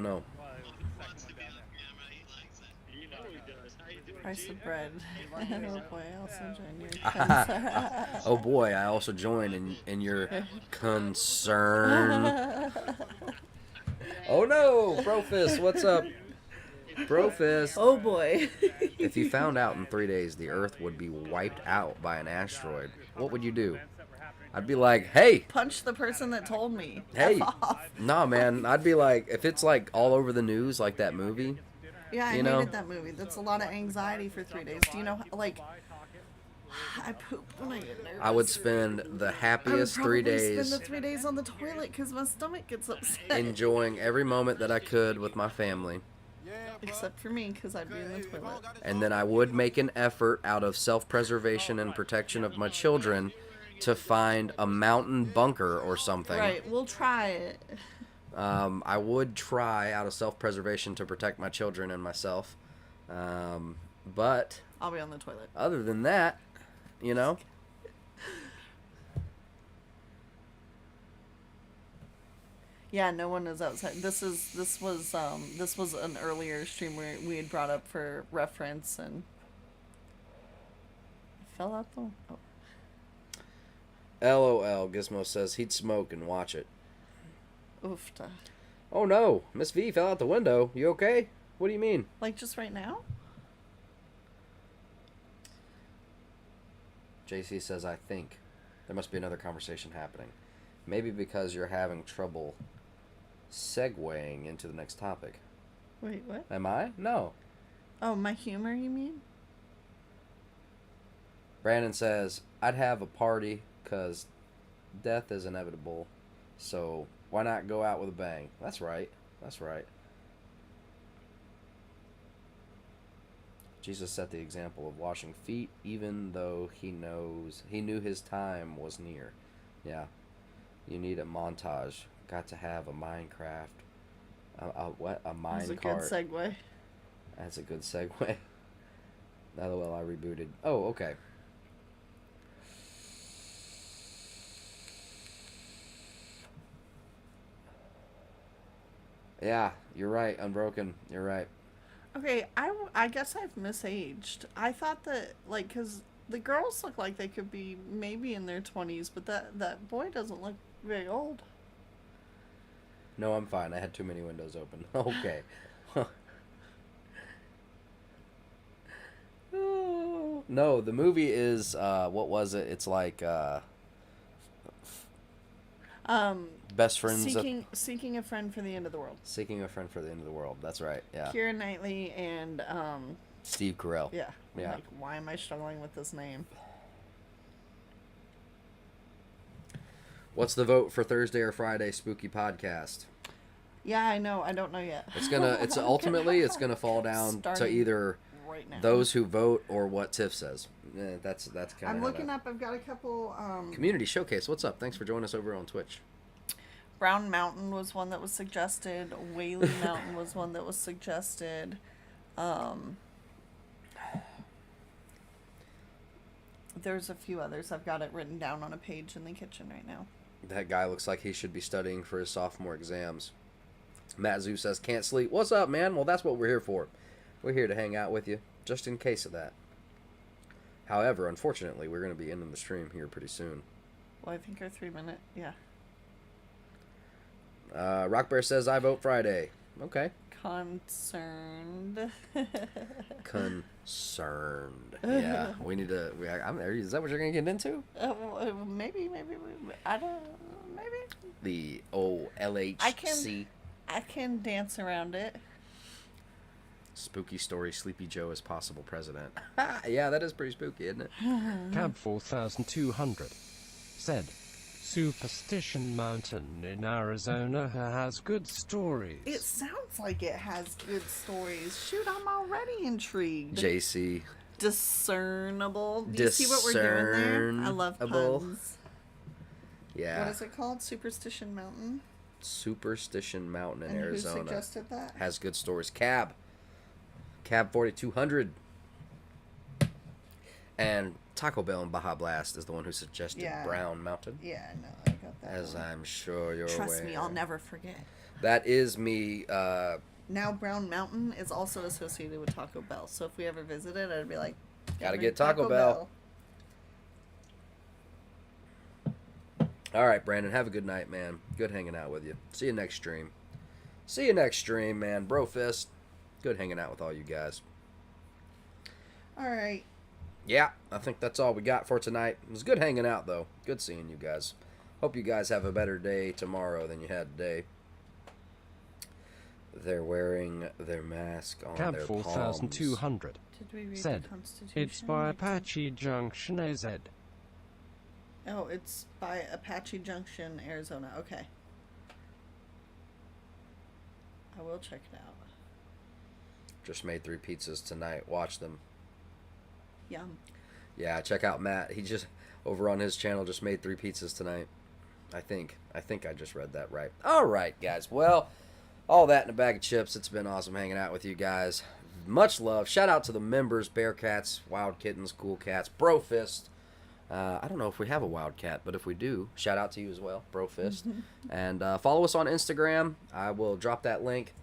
know. Price of bread. Oh boy, I also join your concern. Oh boy, I also join in your concern. Oh no, Brofist, what's up? Brofist. Oh boy. If you found out in 3 days the Earth would be wiped out by an asteroid, what would you do? I'd be like, hey, Punch the person that told me. hey. F off. Nah, man. I'd be like, if it's like all over the news, like that movie. Yeah, I You know? hated that movie. That's a lot of anxiety for 3 days. Do you know, like, I poop when I get nervous. I would spend the I would happiest 3 probably days spend the 3 days on the toilet because my stomach gets upset. enjoying every moment that I could with my family. Except for me, because I'd be in the toilet. And then I would make an effort out of self-preservation and protection of my children to find a mountain bunker or something. Right, we'll try it. I would try out of self-preservation to protect my children and myself. But I'll be on the toilet. other than that, you know, Yeah, no one is outside. This was an earlier stream where we had brought up for reference and fell out the. Oh. LOL, Gizmo says he'd smoke and watch it. Oofta. Oh no, Miss V fell out the window. You okay? What do you mean? Like just right now? JC says, I think. There must be another conversation happening. Maybe because you're having trouble segueing into the next topic. Wait, what? Am I? No. Oh, my humor, you mean? Brandon says, I'd have a party because death is inevitable. So why not go out with a bang? That's right. That's right. Jesus set the example of washing feet even though he knew his time was near. Yeah. You need a montage. Got to have a Minecraft. What? A mine That's a cart. good segue. That's a good segue. LOL, I rebooted. Oh, okay. Yeah, you're right, Unbroken. You're right. Okay, I guess I've misaged. I thought that, like, because the girls look like they could be maybe in their 20s, but that boy doesn't look very old. No, I'm fine. I had too many windows open. Okay. No, the movie is, what was it? It's like, best friends. Seeking a friend for the end of the world. Seeking a friend for the end of the world. That's right. Yeah. Keira Knightley and Steve Carell. yeah. I'm Yeah. like, why am I struggling with this name? What's the vote for Thursday or Friday spooky podcast? Yeah, I know. I don't know yet. It's ultimately gonna fall down to Starting either right now. those who vote or what Tiff says. That's kind of. I'm looking up. I've got a couple. Community Showcase. What's up? Thanks for joining us over on Twitch. Brown Mountain was one that was suggested. Whaley Mountain was one that was suggested. There's a few others. I've got it written down on a page in the kitchen right now. That guy looks like he should be studying for his sophomore exams. Matt Zoo says, can't sleep. What's up, man? Well, that's what we're here for. We're here to hang out with you, just in case of that. However, unfortunately, we're going to be ending the stream here pretty soon. Well, I think our 3-minute, yeah. Rock Bear says, I vote Friday. Okay. Concerned. Concerned. Yeah, we need to. Is that what you're going to get into? Maybe. I don't. Maybe. The OLHC. I can dance around it. Spooky story. Sleepy Joe as possible president. Yeah, that is pretty spooky, isn't it? Cab 4200 said, Superstition Mountain in Arizona has good stories. It sounds like it has good stories. Shoot, I'm already intrigued. JC. Discernible. Do you see what we're doing there? I love puns. Yeah. What is it called? Superstition Mountain? Superstition Mountain in And Arizona. who suggested that? Has good stories. Cab 4200. And Taco Bell and Baja Blast is the one who suggested Brown Mountain. Yeah, I know. I got that. As I'm sure you're Trust aware. me, I'll never forget. That is me. Now Brown Mountain is also associated with Taco Bell. So if we ever visited, I'd be like, gotta get Taco Bell. All right, Brandon. Have a good night, man. Good hanging out with you. See you next stream. See you next stream, man. Bro Fist. Good hanging out with all you guys. All right. Yeah, I think that's all we got for tonight. It was good hanging out, though. Good seeing you guys. Hope you guys have a better day tomorrow than you had today. They're wearing their mask on Cab their 4200 Did we read said, the Constitution? it's by Apache Junction, AZ. Oh, it's by Apache Junction, Arizona. Okay. I will check it out. Just made 3 pizzas tonight. Watch them. Yum. Yeah, check out Matt. He just, over on his channel, just made 3 pizzas tonight. I think I just read that right. All right, guys. Well, all that in a bag of chips. It's been awesome hanging out with you guys. Much love. Shout out to the members, Bearcats, Wild Kittens, Cool Cats, Brofist. I don't know if we have a Wildcat, but if we do, shout out to you as well, Brofist. And follow us on Instagram. I will drop that link.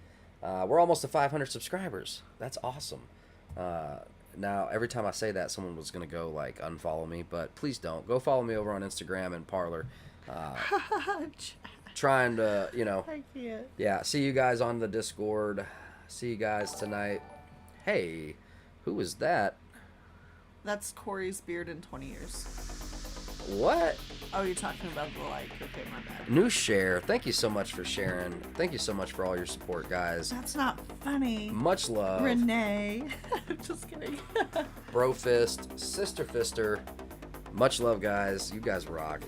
We're almost to 500 subscribers. That's awesome. Now, every time I say that, someone was going to go, like, unfollow me, but please don't. Go follow me over on Instagram and Parler. Trying to, you know. I can't. Yeah, see you guys on the Discord. See you guys tonight. Hey, who is that? That's Corey's beard in 20 years. What? Oh, you're talking about the like. Okay, my bad. New share. Thank you so much for sharing. Thank you so much for all your support, guys. That's not funny. Much love. Renee. Just kidding. Brofist, Sister Fister. Much love, guys. You guys rock.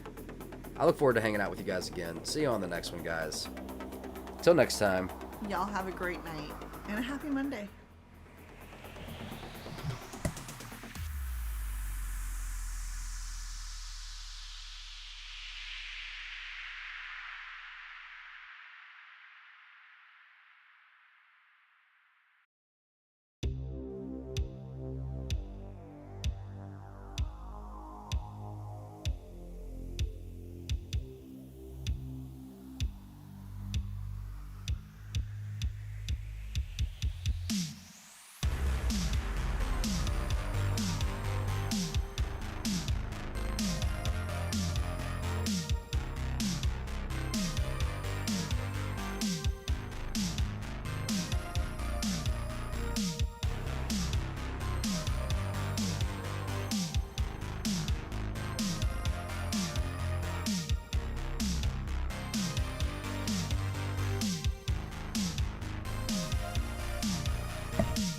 I look forward to hanging out with you guys again. See you on the next one, guys. Till next time. Y'all have a great night and a happy Monday.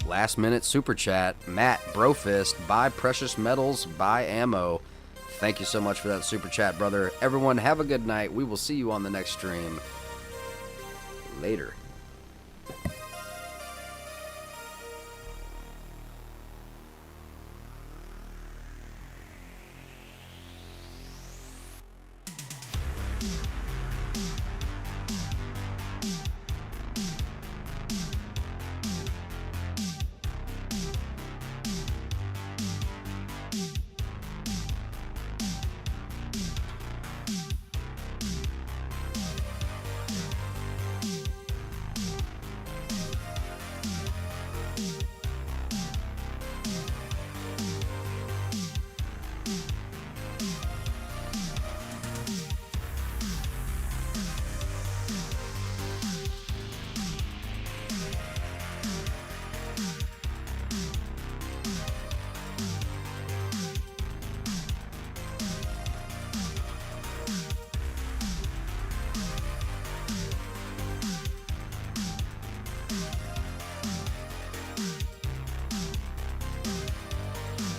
Last minute super chat. Matt Brofist, buy precious metals, buy ammo. Thank you so much for that super chat, brother. Everyone, have a good night. We will see you on the next stream. Later.